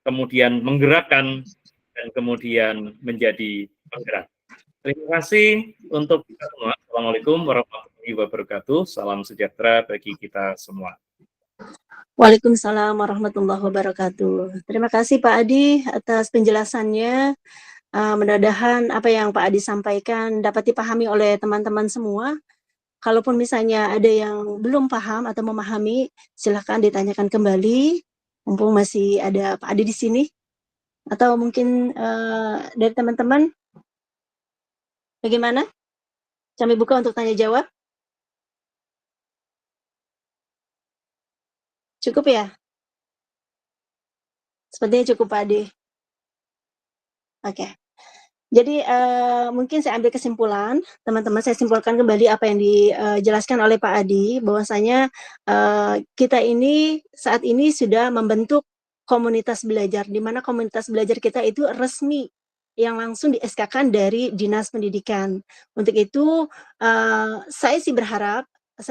kemudian menggerakkan, dan kemudian menjadi penggerak. Terima kasih untuk kita semua. Assalamualaikum warahmatullahi wabarakatuh. Salam sejahtera bagi kita semua. Waalaikumsalam warahmatullahi wabarakatuh. Terima kasih Pak Adi atas penjelasannya. Mudah-mudahan apa yang Pak Adi sampaikan dapat dipahami oleh teman-teman semua. Kalaupun misalnya ada yang belum paham atau memahami, silahkan ditanyakan kembali. Mumpung masih ada Pak Adi di sini. Atau mungkin dari teman-teman, bagaimana? Kami buka untuk tanya jawab. Cukup ya? Sepertinya cukup Pak Adi. Oke. Jadi mungkin saya ambil kesimpulan, teman-teman, saya simpulkan kembali apa yang dijelaskan oleh Pak Adi, bahwasanya kita ini saat ini sudah membentuk komunitas belajar, di mana komunitas belajar kita itu resmi, yang langsung di-SK-kan dari Dinas Pendidikan. Untuk itu saya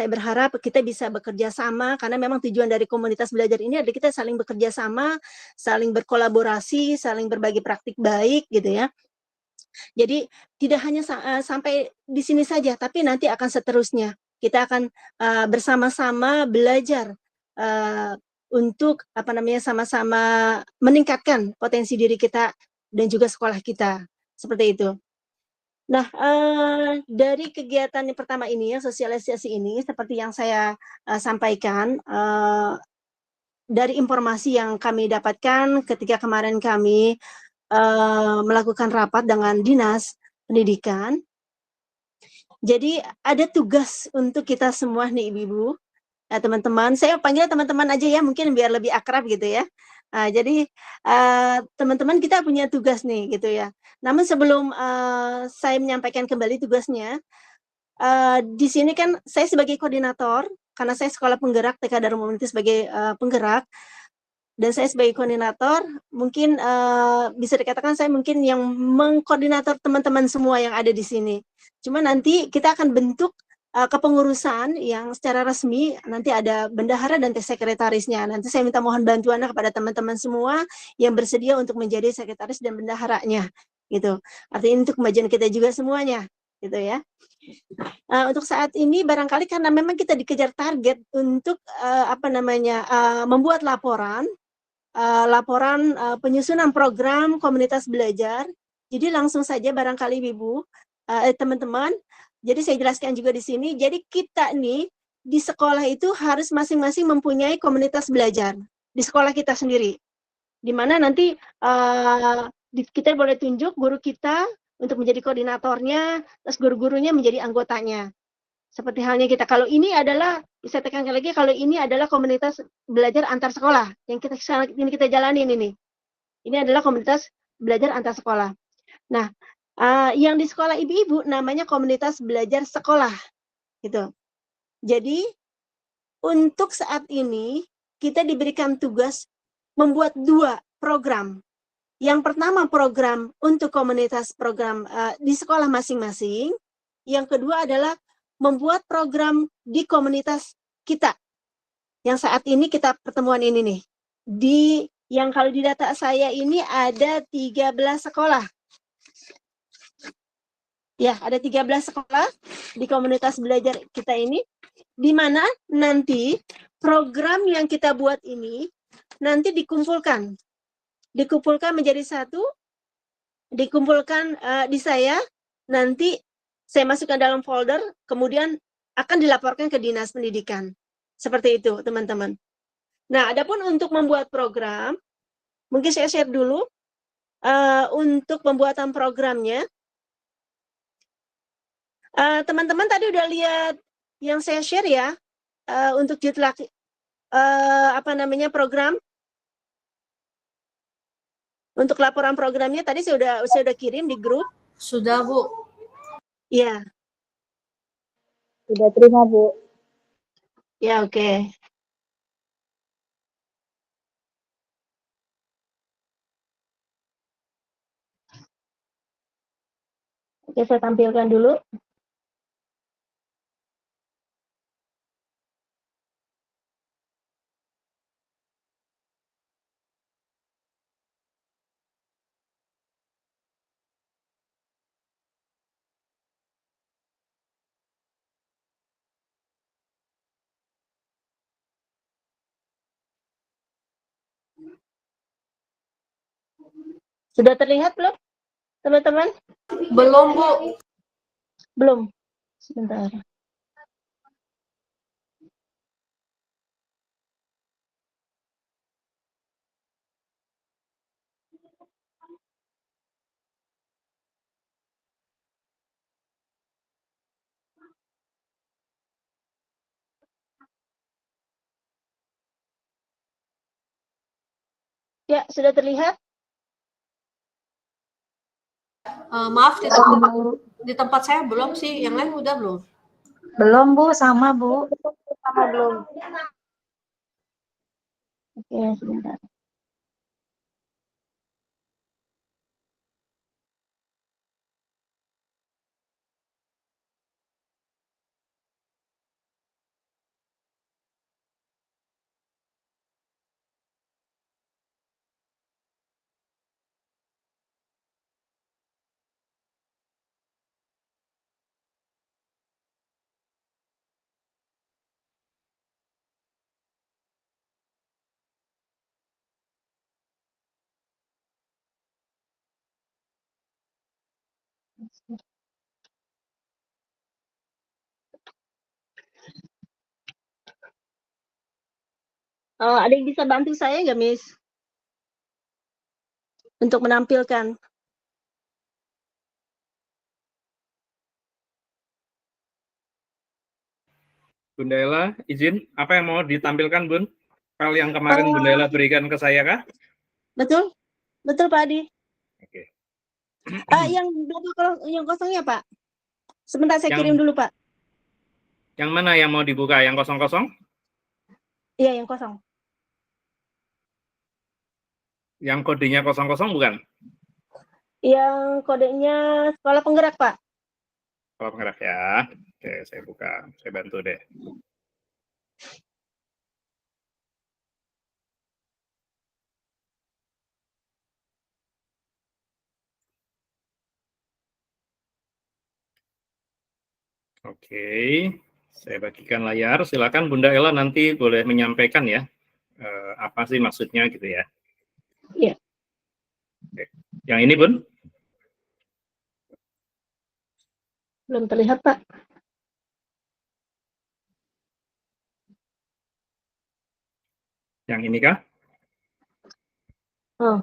berharap kita bisa bekerja sama, karena memang tujuan dari komunitas belajar ini adalah kita saling bekerja sama, saling berkolaborasi, saling berbagi praktik baik gitu ya. Jadi tidak hanya sampai di sini saja, tapi nanti akan seterusnya. Kita akan bersama-sama belajar untuk sama-sama meningkatkan potensi diri kita dan juga sekolah kita. Seperti itu. Nah, dari kegiatan yang pertama ini, ya, sosialisasi ini, seperti yang saya sampaikan, dari informasi yang kami dapatkan ketika kemarin kami melakukan rapat dengan Dinas Pendidikan. Jadi ada tugas untuk kita semua nih ibu-ibu, teman-teman, saya panggil teman-teman aja ya, mungkin biar lebih akrab gitu ya. Jadi teman-teman kita punya tugas nih gitu ya. Namun sebelum saya menyampaikan kembali tugasnya, di sini kan saya sebagai koordinator, karena saya sekolah penggerak TK Darul Mu'min sebagai penggerak, dan saya sebagai koordinator, mungkin bisa dikatakan saya mungkin yang mengkoordinator teman-teman semua yang ada di sini. Cuma nanti kita akan bentuk kepengurusan yang secara resmi, nanti ada bendahara dan sekretarisnya. Nanti saya minta mohon bantuan kepada teman-teman semua yang bersedia untuk menjadi sekretaris dan bendaharanya, gitu. Artinya untuk kemajuan kita juga semuanya, gitu ya. Untuk saat ini barangkali karena memang kita dikejar target untuk membuat laporan penyusunan program komunitas belajar. Jadi langsung saja barangkali Ibu, teman-teman, jadi saya jelaskan juga di sini, jadi kita nih di sekolah itu harus masing-masing mempunyai komunitas belajar di sekolah kita sendiri. Di mana nanti kita boleh tunjuk guru kita untuk menjadi koordinatornya, terus guru-gurunya menjadi anggotanya. Seperti halnya kita, kalau ini adalah, saya tekankan lagi, kalau ini adalah komunitas belajar antar sekolah, yang ini kita jalani ini. Ini adalah komunitas belajar antar sekolah. Nah, yang di sekolah ibu-ibu namanya komunitas belajar sekolah, gitu. Jadi, untuk saat ini, kita diberikan tugas membuat 2 program. Yang pertama program untuk komunitas program di sekolah masing-masing. Yang kedua adalah membuat program di komunitas kita. Yang saat ini kita pertemuan ini nih. Yang kalau di data saya ini ada 13 sekolah. Ya, ada 13 sekolah di komunitas belajar kita ini, di mana nanti program yang kita buat ini nanti dikumpulkan menjadi satu, dikumpulkan di saya, nanti saya masukkan dalam folder, kemudian akan dilaporkan ke Dinas Pendidikan. Seperti itu, teman-teman. Nah, adapun untuk membuat program, mungkin saya share dulu untuk pembuatan programnya. Teman-teman tadi udah lihat yang saya share ya, untuk program. Untuk laporan programnya tadi saya udah kirim di grup. Sudah, Bu. Iya. Sudah terima, Bu. Ya, oke. Oke, saya tampilkan dulu. Sudah terlihat belum, teman-teman? Belum, Bu. Belum. Sebentar. Ya, sudah terlihat? Maaf, di tempat saya belum sih. Yang lain udah belum? Belum, Bu, sama, Bu. Sama belum? Oke, sebentar. Ada yang bisa bantu saya nggak, Miss? Untuk menampilkan. Bunda Ella, izin, apa yang mau ditampilkan, Bun? File yang kemarin Bunda Ella berikan ke saya kah? Betul? Betul, Pak Adi. Oke. Yang kosongnya, Pak. Sebentar saya kirim dulu, Pak. Yang mana yang mau dibuka? Yang kosong-kosong? Iya, yang kosong. Yang kodenya kosong-kosong bukan? Yang kodenya sekolah penggerak, Pak. Sekolah penggerak ya. Oke, saya buka. Saya bantu deh. Oke, saya bagikan layar. Silakan Bunda Ella nanti boleh menyampaikan ya, apa sih maksudnya gitu ya. Iya. Oke. Yang ini, Bun? Belum terlihat, Pak. Yang ini kah? Oh,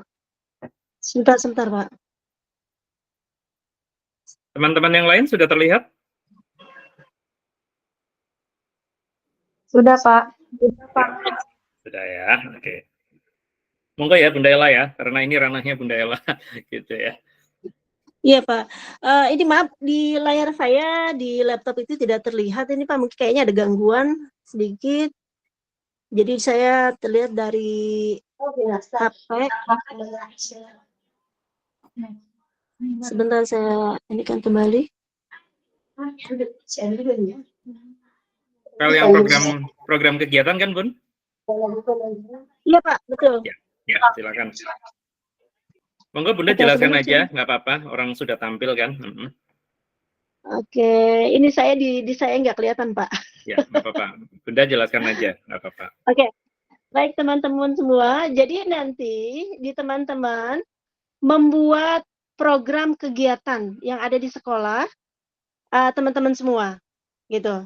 sebentar, Pak. Teman-teman yang lain sudah terlihat? Sudah, Pak. Sudah ya, oke. Monggo ya Bunda Ella ya, karena ini ranahnya Bunda Ella gitu ya. Iya, Pak. Ini maaf, di layar saya, di laptop itu tidak terlihat. Ini, Pak, mungkin kayaknya ada gangguan sedikit. Jadi saya terlihat dari HP. Sebentar, saya ini kan kembali. Kalau yang program kegiatan kan, Bun? Iya, Pak, betul. Ya, silakan. Monggo Bunda Oke, jelaskan sebentar, aja, nggak apa-apa. Orang sudah tampil kan. Oke, ini saya di saya nggak kelihatan, Pak. Ya, nggak apa-apa. Bunda jelaskan aja, nggak apa-apa. Oke, baik teman-teman semua. Jadi nanti di teman-teman membuat program kegiatan yang ada di sekolah, teman-teman semua, gitu.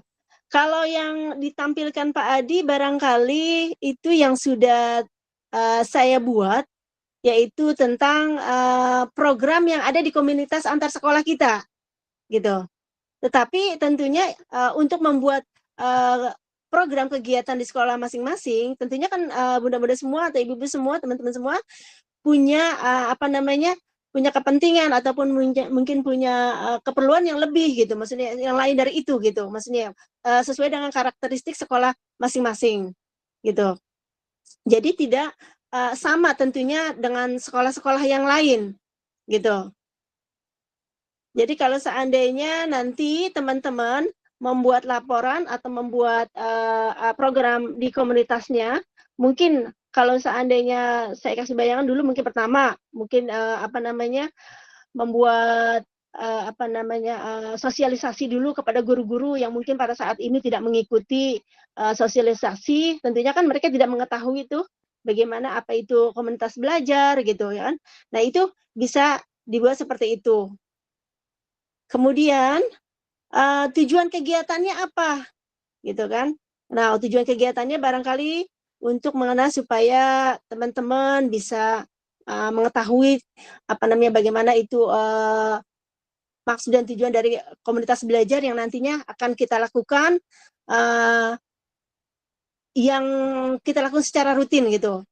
Kalau yang ditampilkan Pak Adi barangkali itu yang sudah saya buat, yaitu tentang program yang ada di komunitas antar sekolah kita, gitu. Tetapi tentunya untuk membuat program kegiatan di sekolah masing-masing, tentunya kan bunda-bunda semua atau ibu-ibu semua, teman-teman semua punya punya kepentingan ataupun mungkin punya keperluan yang lebih gitu, maksudnya yang lain dari itu gitu, maksudnya sesuai dengan karakteristik sekolah masing-masing gitu. Jadi tidak sama tentunya dengan sekolah-sekolah yang lain gitu. Jadi kalau seandainya nanti teman-teman membuat laporan atau membuat program di komunitasnya, mungkin kalau seandainya saya kasih bayangan dulu, mungkin pertama mungkin membuat sosialisasi dulu kepada guru-guru yang mungkin pada saat ini tidak mengikuti sosialisasi, tentunya kan mereka tidak mengetahui itu bagaimana apa itu komunitas belajar gitu ya kan. Nah, itu bisa dibuat seperti itu. Kemudian tujuan kegiatannya apa, gitu kan? Nah, tujuan kegiatannya barangkali untuk mengenal supaya teman-teman bisa mengetahui bagaimana itu maksud dan tujuan dari komunitas belajar yang nantinya akan kita lakukan, yang kita lakukan secara rutin gitu.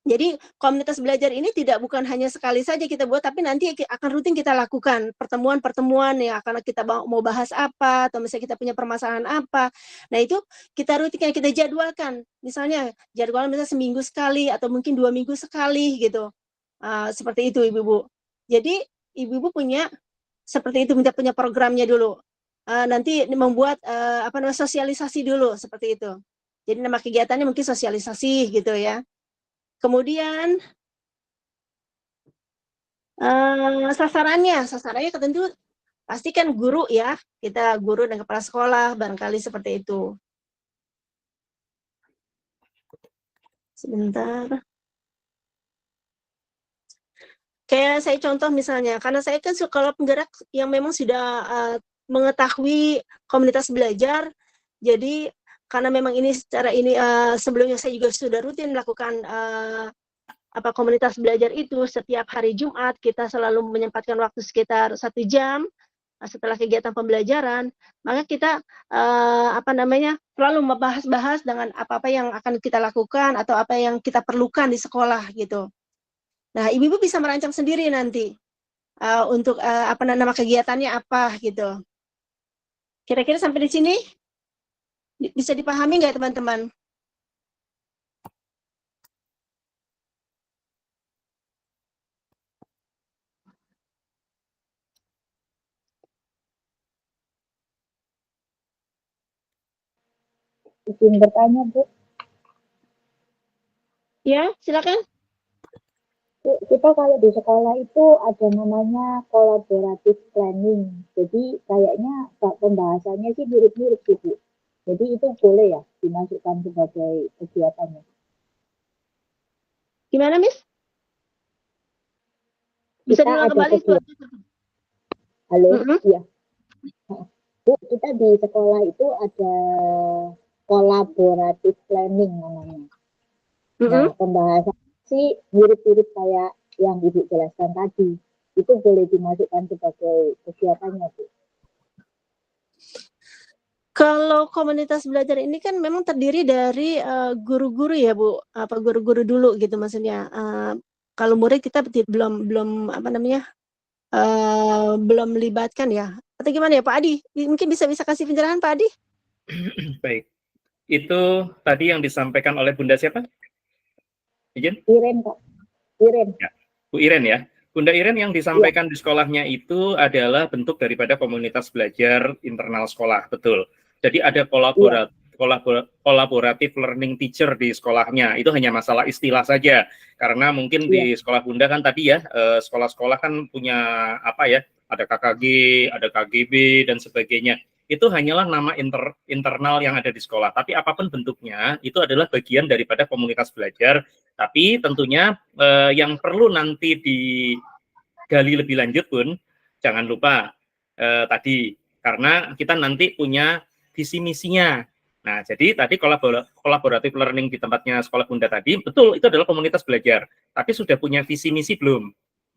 Jadi komunitas belajar ini bukan hanya sekali saja kita buat, tapi nanti akan rutin kita lakukan pertemuan-pertemuan yang akan kita mau bahas apa, atau misalnya kita punya permasalahan apa. Nah, itu kita rutin, kita jadwalkan. Misalnya seminggu sekali atau mungkin 2 minggu sekali gitu. Seperti itu Ibu-ibu. Jadi Ibu-ibu punya seperti itu, punya programnya dulu. Nanti membuat sosialisasi dulu seperti itu. Jadi nama kegiatannya mungkin sosialisasi gitu ya. Kemudian sasarannya tentu pastikan guru ya, kita guru dan kepala sekolah barangkali seperti itu. Sebentar. kayak saya contoh misalnya, karena saya kan sekolah penggerak yang memang sudah mengetahui komunitas belajar, jadi karena memang ini secara ini sebelumnya saya juga sudah rutin melakukan komunitas belajar itu setiap hari Jumat, kita selalu menyempatkan waktu sekitar 1 jam setelah kegiatan pembelajaran, maka kita selalu membahas-bahas dengan apa-apa yang akan kita lakukan atau apa yang kita perlukan di sekolah gitu. Nah, ibu-ibu bisa merancang sendiri nanti untuk nama kegiatannya apa gitu. Kira-kira sampai di sini bisa dipahami nggak teman-teman? Izin bertanya, Bu. Ya, silakan. Bu, kita kalau di sekolah itu ada namanya collaborative planning. Jadi kayaknya pembahasannya sih mirip-mirip sih, Bu. Jadi itu boleh ya dimasukkan sebagai kegiatannya. Gimana, Miss? Bisa Kita diulang ada kembali? Halo, Mm-hmm. iya. Bu, kita di sekolah itu ada collaborative planning namanya. Mm-hmm. Nah, pembahasan sih mirip-mirip kayak yang Ibu jelaskan tadi. Itu boleh dimasukkan sebagai kegiatannya, Bu. Kalau komunitas belajar ini kan memang terdiri dari guru-guru ya, Bu. Guru-guru dulu gitu maksudnya. Kalau murid kita belum belum melibatkan ya. Atau gimana ya, Pak Adi? Mungkin bisa kasih penjelasan, Pak Adi? Baik. Itu tadi yang disampaikan oleh Bunda siapa? Izin? Iren, Pak. Iren. Ya, Bu Iren ya. Bunda Iren yang disampaikan di sekolahnya itu adalah bentuk daripada komunitas belajar internal sekolah, betul. Jadi ada kolaboratif learning teacher di sekolahnya. Itu hanya masalah istilah saja. Karena mungkin di sekolah Bunda kan tadi ya, sekolah-sekolah kan punya ada KKG, ada KGB, dan sebagainya. Itu hanyalah nama internal yang ada di sekolah. Tapi apapun bentuknya, itu adalah bagian daripada komunitas belajar. Tapi tentunya yang perlu nanti digali lebih lanjut pun, jangan lupa tadi, karena kita nanti punya visi misinya. Nah, jadi tadi kolaboratif learning di tempatnya sekolah Bunda tadi, betul, itu adalah komunitas belajar. Tapi sudah punya visi misi belum?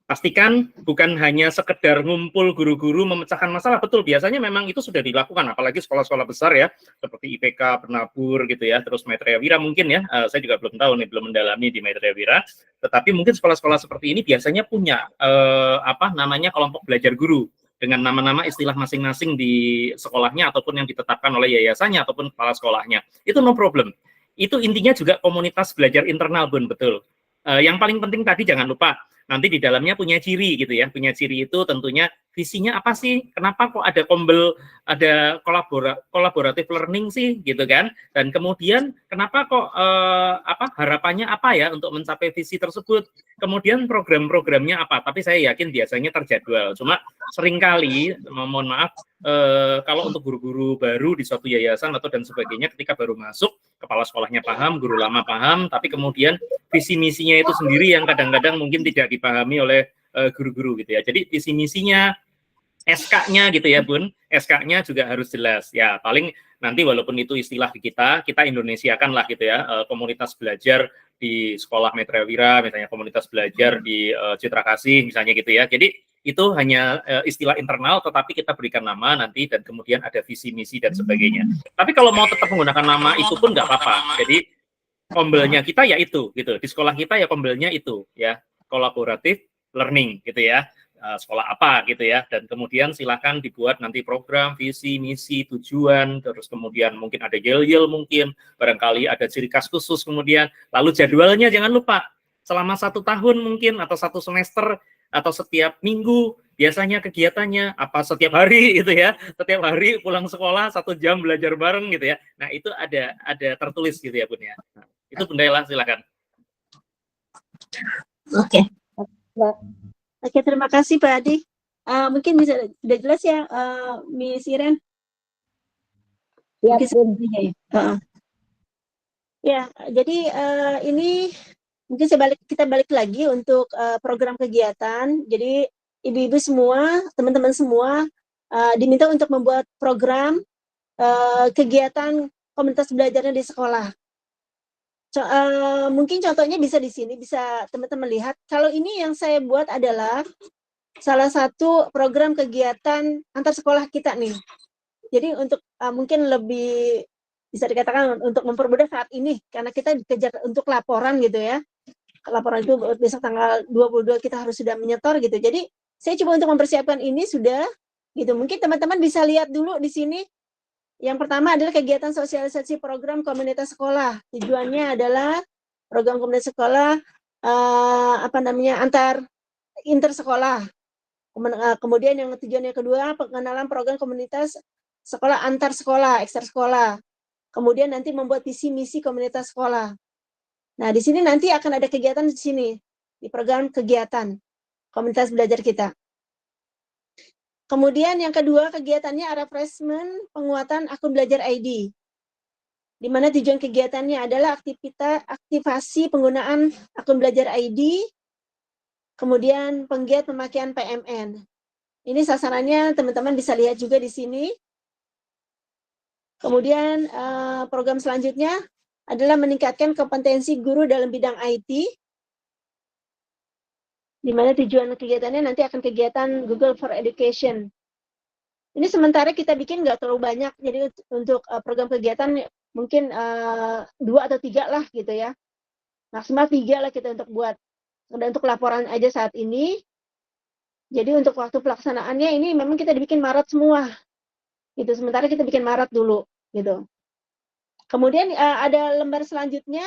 Pastikan bukan hanya sekedar ngumpul guru-guru memecahkan masalah, betul, biasanya memang itu sudah dilakukan, apalagi sekolah-sekolah besar ya, seperti IPK, Penabur gitu ya, terus Maitreya Wira mungkin ya, saya juga belum tahu nih, belum mendalami di Maitreya Wira, tetapi mungkin sekolah-sekolah seperti ini biasanya punya kelompok belajar guru, dengan nama-nama istilah masing-masing di sekolahnya, ataupun yang ditetapkan oleh yayasannya, ataupun kepala sekolahnya, itu no problem. Itu intinya juga komunitas belajar internal, Bun, betul. Yang paling penting tadi jangan lupa, nanti di dalamnya punya ciri gitu ya. Punya ciri itu tentunya visinya apa sih? Kenapa kok ada ada kolaboratif learning sih gitu kan? Dan kemudian kenapa kok harapannya apa ya untuk mencapai visi tersebut? Kemudian program-programnya apa? Tapi saya yakin biasanya terjadwal. Cuma seringkali, mohon maaf, kalau untuk guru-guru baru di suatu yayasan atau dan sebagainya, ketika baru masuk, kepala sekolahnya paham, guru lama paham, tapi kemudian visi misinya itu sendiri yang kadang-kadang mungkin tidak dipahami oleh guru-guru gitu ya. Jadi visi misinya, SK-nya gitu ya, Bun. SK-nya juga harus jelas. Ya, paling nanti walaupun itu istilah kita Indonesiakan lah gitu ya, komunitas belajar di sekolah Maitreya Wira, misalnya komunitas belajar di Citra Kasih, misalnya gitu ya. Jadi itu hanya istilah internal, tetapi kita berikan nama nanti dan kemudian ada visi misi dan sebagainya. Tapi kalau mau tetap menggunakan nama itu pun nggak apa-apa. Jadi kombelnya kita ya itu gitu. Di sekolah kita ya kombelnya itu ya, kolaboratif learning gitu ya. Sekolah apa gitu ya, dan kemudian silakan dibuat nanti program, visi, misi, tujuan, terus kemudian mungkin ada yel-yel, mungkin barangkali ada ciri khas khusus, kemudian lalu jadwalnya jangan lupa selama 1 tahun mungkin atau 1 semester atau setiap minggu biasanya kegiatannya apa, setiap hari gitu ya, setiap hari pulang sekolah 1 jam belajar bareng gitu ya. Nah itu ada tertulis gitu ya, Bun ya. Nah, itu Bunda Ella, silakan. Oke. Oke, terima kasih Pak Adi. Mungkin bisa sudah jelas ya, Miss Iren? Ya, Ya, jadi ini Mungkin kita balik lagi untuk program kegiatan. Jadi ibu-ibu semua, teman-teman semua diminta untuk membuat program kegiatan komunitas belajarnya di sekolah. Mungkin contohnya bisa di sini, bisa teman-teman lihat. Kalau ini yang saya buat adalah salah satu program kegiatan antar sekolah kita nih. Jadi untuk mungkin lebih bisa dikatakan untuk mempermudah saat ini, karena kita dikejar untuk laporan gitu ya. Laporan itu besok tanggal 22 kita harus sudah menyetor gitu. Jadi saya coba untuk mempersiapkan ini sudah gitu. Mungkin teman-teman bisa lihat dulu di sini. Yang pertama adalah kegiatan sosialisasi program komunitas sekolah. Tujuannya adalah program komunitas sekolah antar inter sekolah. Kemudian yang tujuan yang kedua, pengenalan program komunitas sekolah antar sekolah, ekstra sekolah. Kemudian nanti membuat visi misi komunitas sekolah. Nah, di sini nanti akan ada kegiatan di sini, di program kegiatan komunitas belajar kita. Kemudian yang kedua, kegiatannya refreshment penguatan akun belajar ID. Di mana tujuan kegiatannya adalah aktivasi penggunaan akun belajar ID, kemudian penggiat pemakaian PMN. Ini sasarannya teman-teman bisa lihat juga di sini. Kemudian program selanjutnya adalah meningkatkan kompetensi guru dalam bidang IT, di mana tujuan kegiatannya nanti akan kegiatan Google for Education. Ini sementara kita bikin nggak terlalu banyak, jadi untuk program kegiatan mungkin 2 atau 3 lah gitu ya. Maksimal 3 lah kita untuk buat. Dan untuk laporan aja saat ini. Jadi untuk waktu pelaksanaannya ini memang kita dibikin Maret semua. Gitu, sementara kita bikin Maret dulu gitu. Kemudian ada lembar selanjutnya.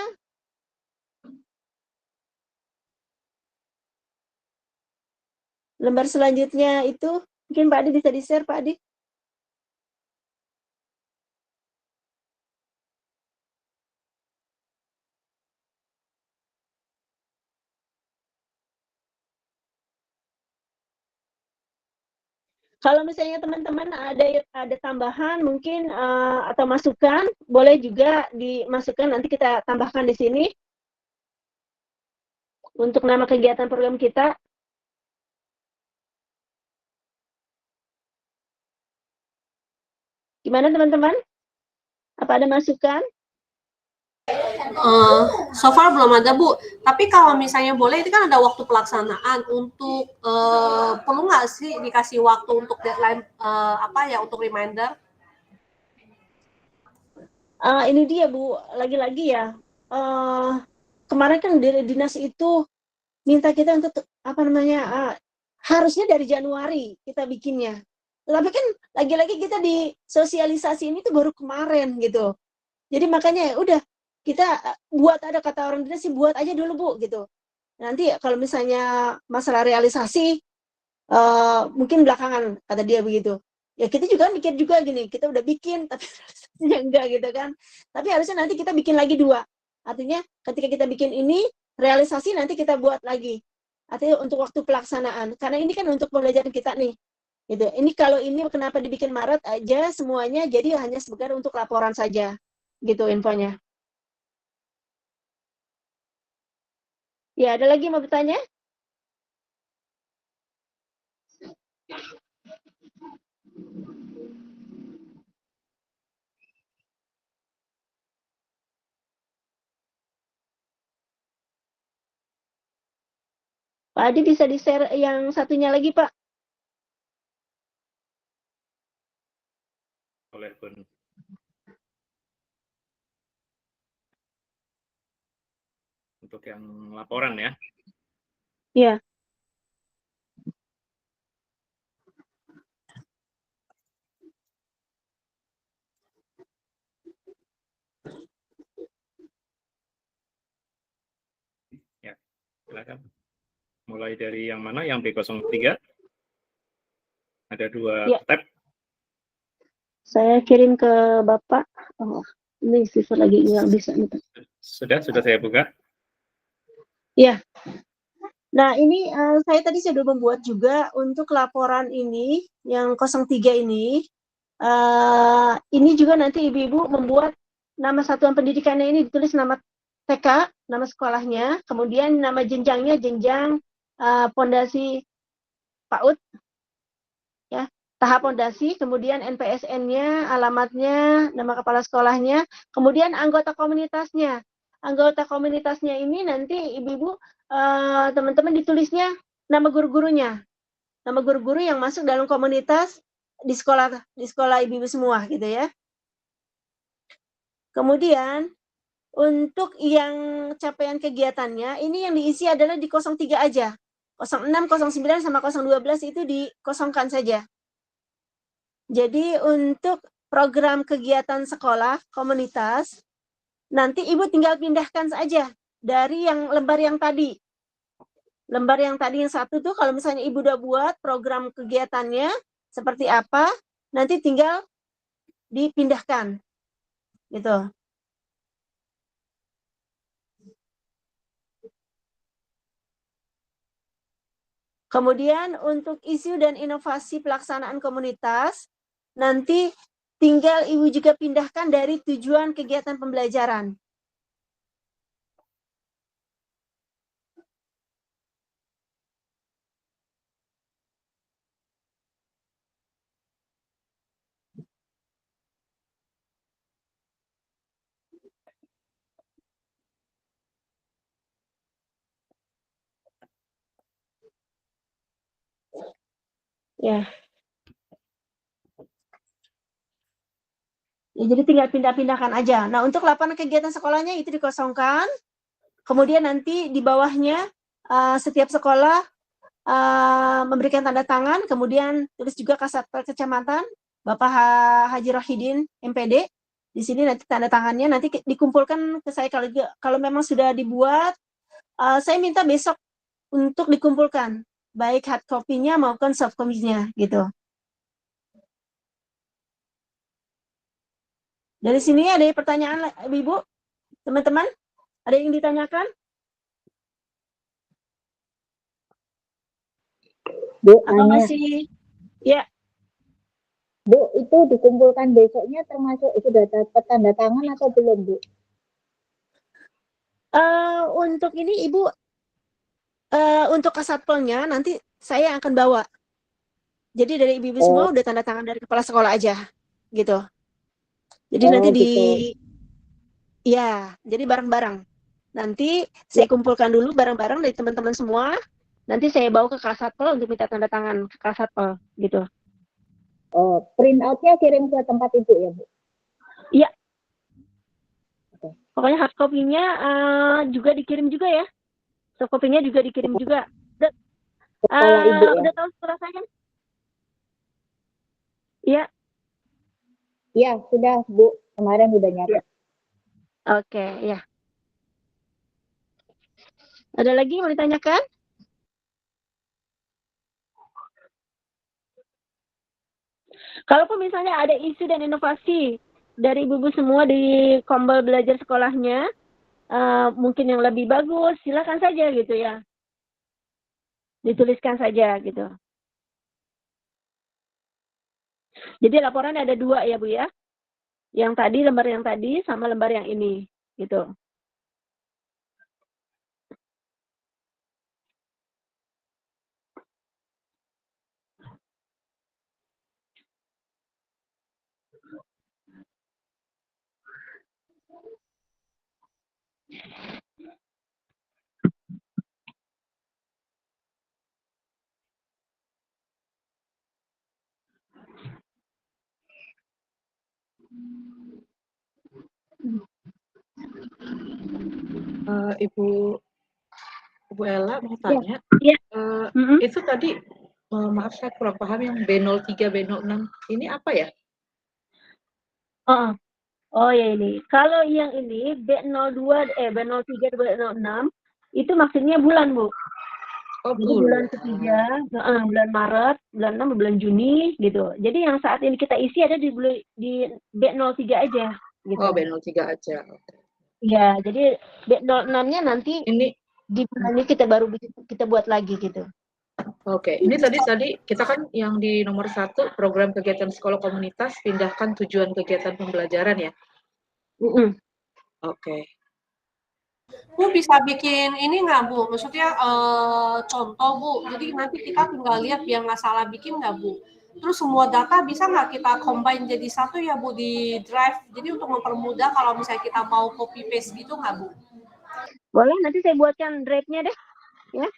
Lembar selanjutnya itu mungkin Pak Adi bisa di-share, Pak Adi. Kalau misalnya teman-teman ada tambahan mungkin atau masukan, boleh juga dimasukkan, nanti kita tambahkan di sini untuk nama kegiatan program kita. Gimana teman-teman? Apa ada masukan? So far belum ada, Bu. Tapi kalau misalnya boleh, itu kan ada waktu pelaksanaan untuk perlu nggak sih dikasih waktu untuk deadline untuk reminder? Ini dia Bu, lagi-lagi ya. Kemarin kan dari dinas itu minta kita untuk harusnya dari Januari kita bikinnya. Tapi kan lagi-lagi kita di sosialisasi ini tuh baru kemarin gitu. Jadi makanya udah kita buat, ada kata orang dinas sih, buat aja dulu Bu gitu. Nanti kalau misalnya masalah realisasi mungkin belakangan, kata dia begitu. Ya kita juga mikir juga gini, kita udah bikin tapi realisasinya enggak gitu kan. Tapi harusnya nanti kita bikin lagi 2. Artinya ketika kita bikin ini, realisasi nanti kita buat lagi. Artinya untuk waktu pelaksanaan. Karena ini kan untuk pembelajaran kita nih. Gitu. Ini kalau ini kenapa dibikin Maret aja semuanya, jadi hanya sekedar untuk laporan saja. Gitu infonya. Ya, ada lagi mau bertanya? Pak Adi bisa di-share yang satunya lagi, Pak? Boleh, Bun. Untuk yang laporan ya. Iya. Ya, silakan. Mulai dari yang mana? Yang B03? Ada 2 ya. tab. Saya kirim ke Bapak. Oh, ini siswa lagi nggak bisa. Sudah saya buka. Ya. Nah, ini saya tadi sudah membuat juga untuk laporan ini, yang 03 ini. Ini juga nanti ibu-ibu membuat nama satuan pendidikannya ini ditulis nama TK, nama sekolahnya, kemudian nama jenjangnya jenjang pondasi PAUD, ya, tahap pondasi, kemudian NPSN-nya, alamatnya, nama kepala sekolahnya, kemudian anggota komunitasnya. Anggota komunitasnya ini nanti ibu-ibu, teman-teman ditulisnya nama guru-gurunya, nama guru-guru yang masuk dalam komunitas di sekolah ibu-ibu semua gitu ya. Kemudian untuk yang capaian kegiatannya, ini yang diisi adalah di 03 aja. 06, 09, sama 012 itu dikosongkan saja. Jadi untuk program kegiatan sekolah, komunitas, nanti ibu tinggal pindahkan saja dari yang lembar yang tadi. Lembar yang tadi yang satu tuh kalau misalnya ibu udah buat program kegiatannya seperti apa, nanti tinggal dipindahkan. Gitu. Kemudian untuk isu dan inovasi pelaksanaan komunitas, nanti tinggal ibu juga pindahkan dari tujuan kegiatan pembelajaran. Ya. Ya, jadi tinggal pindah-pindahkan aja. Nah, untuk laporan kegiatan sekolahnya itu dikosongkan. Kemudian nanti di bawahnya setiap sekolah memberikan tanda tangan, kemudian tulis juga Kasatpel Kecamatan, Bapak Haji Rohidin, MPD. Di sini nanti tanda tangannya nanti dikumpulkan ke saya kalau memang sudah dibuat. Saya minta besok untuk dikumpulkan, baik hard copy-nya maupun soft copy-nya gitu. Dari sini ada pertanyaan, Ibu, teman-teman? Ada yang ditanyakan? Bu, Atau masih? Ya. Bu, itu dikumpulkan besoknya termasuk sudah dapat tanda tangan atau belum, Bu? Untuk ini Ibu, untuk kasatpelnya nanti saya akan bawa. Jadi dari ibu-ibu semua udah tanda tangan dari kepala sekolah aja, gitu. Jadi nanti gitu. Ya, jadi bareng-bareng. Nanti saya kumpulkan dulu bareng-bareng dari teman-teman semua. Nanti saya bawa ke Kasatpel untuk minta tanda tangan ke Kasatpel, gitu. Print out-nya kirim ke tempat Ibu ya, Bu? Iya. Pokoknya hard copy-nya juga dikirim juga ya. Soft copy-nya juga dikirim juga. Sekolah Ibu ya? Udah tahu sekolah saya kan? Iya. Iya, sudah, Bu. Kemarin udah nyatet. Oke, ya. Ada lagi yang mau ditanyakan? Kalaupun misalnya ada isu dan inovasi dari ibu-ibu semua di Kombel belajar sekolahnya, mungkin yang lebih bagus, silakan saja gitu ya. Dituliskan saja gitu. Jadi laporan ada 2 ya Bu ya. Yang tadi, lembar yang tadi sama lembar yang ini gitu. Ibu Ella mau tanya, itu tadi maaf saya kurang paham yang B03, B06 ini apa ya? Oh ya ini. Kalau yang ini B02, B03, B06 itu maksudnya bulan Bu. Jadi bulan ketiga, bulan Maret, bulan 6, bulan Juni gitu. Jadi yang saat ini kita isi ada di B03 aja. Gitu. Oh B03 aja. Ya, jadi B06-nya nanti ini di bulan ini kita buat lagi gitu. Oke, ini tadi kita kan yang di nomor 1 program kegiatan sekolah komunitas pindahkan tujuan kegiatan pembelajaran ya. Oke. Bu bisa bikin ini nggak Bu? Maksudnya contoh Bu. Jadi nanti kita tinggal lihat biar nggak salah bikin nggak Bu? Terus semua data bisa nggak kita combine jadi satu ya Bu di Drive? Jadi untuk mempermudah kalau misalnya kita mau copy paste gitu nggak Bu? Boleh, nanti saya buatkan drive-nya deh, ya.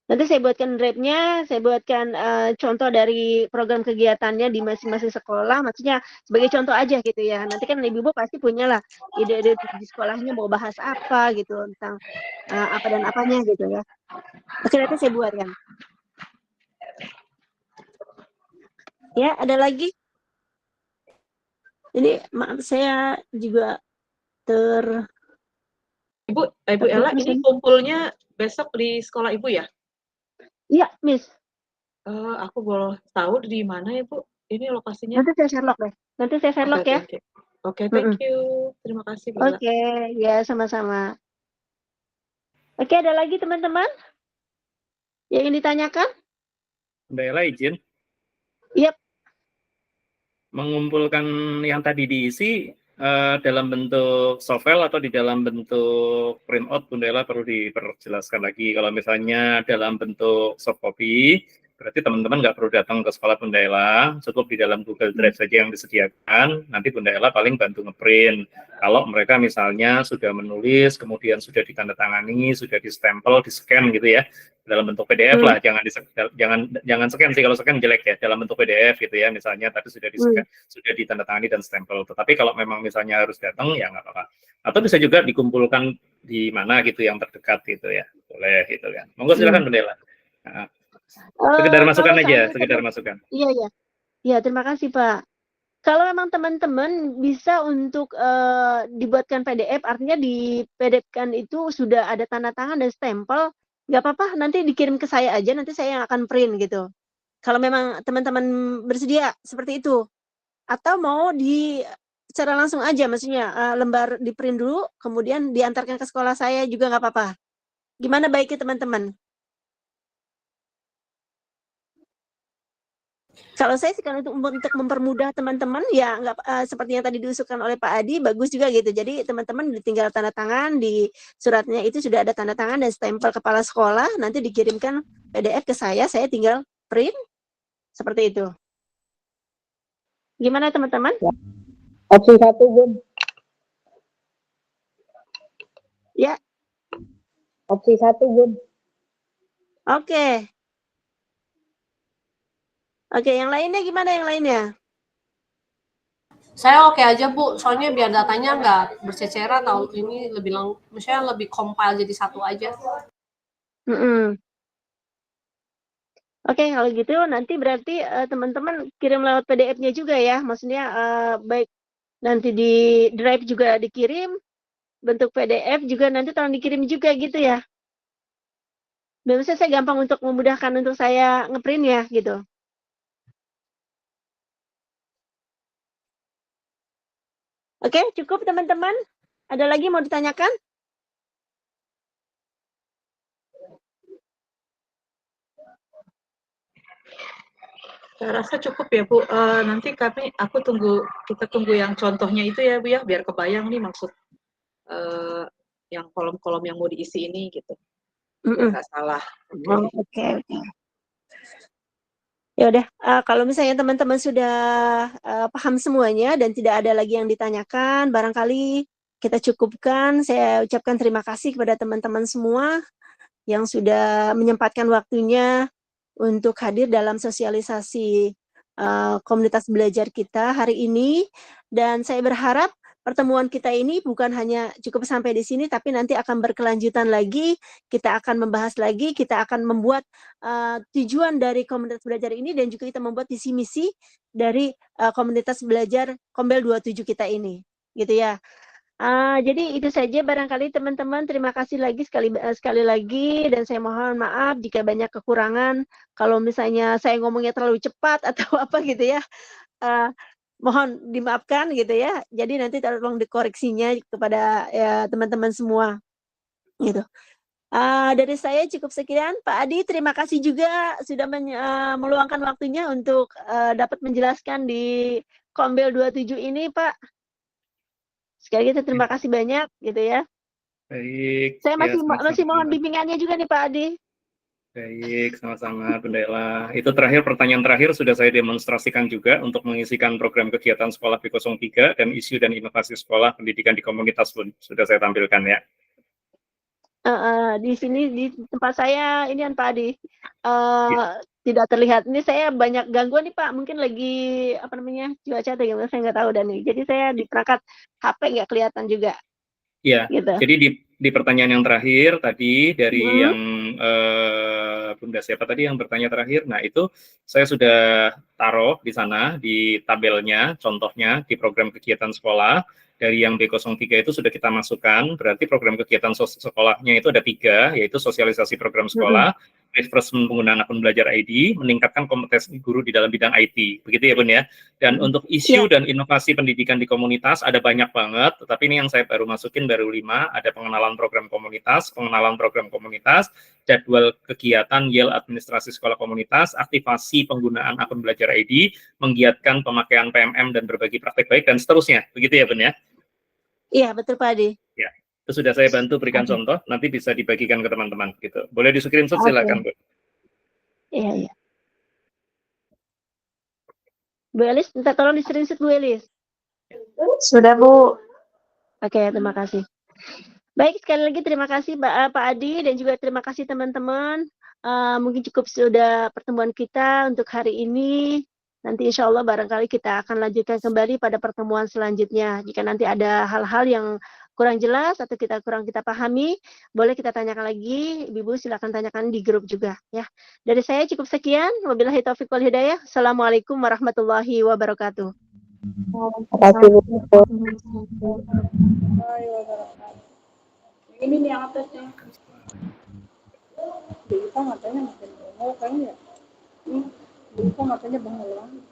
Nanti saya buatkan drive-nya, saya buatkan contoh dari program kegiatannya di masing-masing sekolah, maksudnya sebagai contoh aja gitu ya. Nanti kan ibu-ibu pasti punya lah ide-ide di sekolahnya mau bahas apa gitu, tentang apa dan apanya gitu ya. Oke, nanti saya buatkan. Ya, ada lagi? Ini maaf saya juga Ibu Ella, ini kumpulnya besok di sekolah Ibu ya? Iya, Miss. Aku boleh tahu di mana ya Bu? Ini lokasinya? Nanti saya Sherlock deh. Nanti saya Sherlock ya. Oke, thank you. Terima kasih Bu Ella. Oke, ya sama-sama. Oke, ada lagi teman-teman yang ingin ditanyakan? Bunda Ella izin Yep. mengumpulkan yang tadi diisi dalam bentuk softfile atau di dalam bentuk printout, Bunda Ella perlu diperjelaskan lagi. Kalau misalnya dalam bentuk soft copy, berarti teman-teman nggak perlu datang ke sekolah Bunda Ella, cukup di dalam Google Drive saja yang disediakan. Nanti Bunda Ella paling bantu ngeprint. Kalau mereka misalnya sudah menulis, kemudian sudah ditandatangani, sudah di-stempel, di-scan gitu ya, dalam bentuk PDF lah, jangan scan sih, kalau scan jelek ya, dalam bentuk PDF gitu ya, misalnya tadi sudah di-scan, sudah ditandatangani dan stempel. Tetapi kalau memang misalnya harus datang ya nggak apa-apa. Atau bisa juga dikumpulkan di mana gitu yang terdekat gitu ya, boleh gitu kan. Monggo silakan Bunda Ella. Sekedar masukan aja, sekedar masukan. Iya, iya. Ya, terima kasih Pak. Kalau memang teman-teman bisa untuk dibuatkan PDF, artinya di PDF-kan itu sudah ada tanda tangan dan stempel, nggak apa-apa, nanti dikirim ke saya aja, nanti saya yang akan print gitu. Kalau memang teman-teman bersedia seperti itu. Atau mau secara langsung aja, maksudnya lembar di print dulu, kemudian diantarkan ke sekolah saya juga nggak apa-apa. Gimana baiknya teman-teman? Kalau saya sih kan untuk mempermudah teman-teman ya nggak seperti yang tadi diusulkan oleh Pak Adi, bagus juga gitu. Jadi teman-teman tinggal tanda tangan di suratnya itu sudah ada tanda tangan dan stempel kepala sekolah, nanti dikirimkan PDF ke saya tinggal print seperti itu. Gimana teman-teman? Opsi 1 Bun. Ya. Opsi 1 Bun. Oke. Oke, yang lainnya gimana yang lainnya? Saya oke aja Bu, soalnya biar datanya nggak berceceran atau ini misalnya lebih compile jadi satu aja. Oke, kalau gitu nanti berarti teman-teman kirim lewat PDF-nya juga ya, maksudnya baik nanti di Drive juga dikirim, bentuk PDF juga nanti tolong dikirim juga gitu ya. Biasanya saya gampang untuk memudahkan untuk saya ngeprint ya gitu. Oke, cukup teman-teman. Ada lagi mau ditanyakan? Saya rasa cukup ya Bu. Nanti kita tunggu yang contohnya itu ya Bu ya, biar kebayang nih maksud yang kolom-kolom yang mau diisi ini gitu. Biar nggak salah. Oke. Ya udah, kalau misalnya teman-teman sudah paham semuanya dan tidak ada lagi yang ditanyakan, barangkali kita cukupkan. Saya ucapkan terima kasih kepada teman-teman semua yang sudah menyempatkan waktunya untuk hadir dalam sosialisasi komunitas belajar kita hari ini. Dan saya berharap pertemuan kita ini bukan hanya cukup sampai di sini, tapi nanti akan berkelanjutan lagi, kita akan membahas lagi, kita akan membuat tujuan dari komunitas belajar ini, dan juga kita membuat visi misi dari komunitas belajar Kombel 27 kita ini, gitu ya. Jadi itu saja barangkali teman-teman, terima kasih lagi sekali lagi, dan saya mohon maaf jika banyak kekurangan, kalau misalnya saya ngomongnya terlalu cepat atau apa gitu ya. Mohon dimaafkan gitu ya. Jadi nanti tolong dikoreksinya kepada ya, teman-teman semua gitu. Dari saya cukup sekian. Pak Adi, terima kasih juga sudah meluangkan waktunya untuk dapat menjelaskan di Kombel 27 ini, Pak. Sekali lagi terima kasih banyak gitu ya. Baik, Saya ya masih mohon sama-sama. bimbingannya juga nih Pak Adi. Baik, sama-sama Bunda Ella. Itu pertanyaan terakhir sudah saya demonstrasikan juga untuk mengisikan program kegiatan sekolah B03 dan isu dan inovasi sekolah pendidikan di komunitas pun sudah saya tampilkan ya. Di sini di tempat saya ini kan Pak Adi tidak terlihat. Ini saya banyak gangguan nih Pak. Mungkin lagi apa namanya cuaca atau gimana saya nggak tahu dan nih. Jadi saya di perangkat HP nggak kelihatan juga. Iya, Gitu. jadi di pertanyaan yang terakhir tadi dari yang Bunda siapa tadi yang bertanya terakhir, nah itu saya sudah taruh di sana di tabelnya, contohnya di program kegiatan sekolah. Dari yang B03 itu sudah kita masukkan, berarti program kegiatan sekolahnya itu ada 3, yaitu sosialisasi program sekolah, refreshment penggunaan akun belajar ID, meningkatkan kompetensi guru di dalam bidang IT, begitu ya Bun ya. Dan untuk isu dan inovasi pendidikan di komunitas ada banyak banget, tetapi ini yang saya baru masukin baru 5, ada pengenalan program komunitas, jadwal kegiatan YEL administrasi sekolah komunitas, aktivasi penggunaan akun belajar ID, menggiatkan pemakaian PMM dan berbagi praktek baik dan seterusnya, begitu ya Bun ya. Iya, betul Pak Adi. Ya, itu sudah saya bantu berikan contoh, nanti bisa dibagikan ke teman-teman gitu. Boleh di-screenshot silakan, Bu. Iya. Bu Elis, minta tolong di-screenshot Bu Elis. Sudah Bu. Oke, terima kasih. Baik, sekali lagi terima kasih Pak Adi dan juga terima kasih teman-teman. Mungkin cukup sudah pertemuan kita untuk hari ini. Nanti insya Allah barangkali kita akan lanjutkan kembali pada pertemuan selanjutnya. Jika nanti ada hal-hal yang kurang jelas atau kurang kita pahami, boleh kita tanyakan lagi. Ibu silakan tanyakan di grup juga ya. Dari saya cukup sekian. Wabillahi taufiq wal hidayah. Assalamualaikum warahmatullahi wabarakatuh. Terima kasih. Ini nih yang atasnya. Kita matanya makin bengong kan ya. Kita matanya bengong.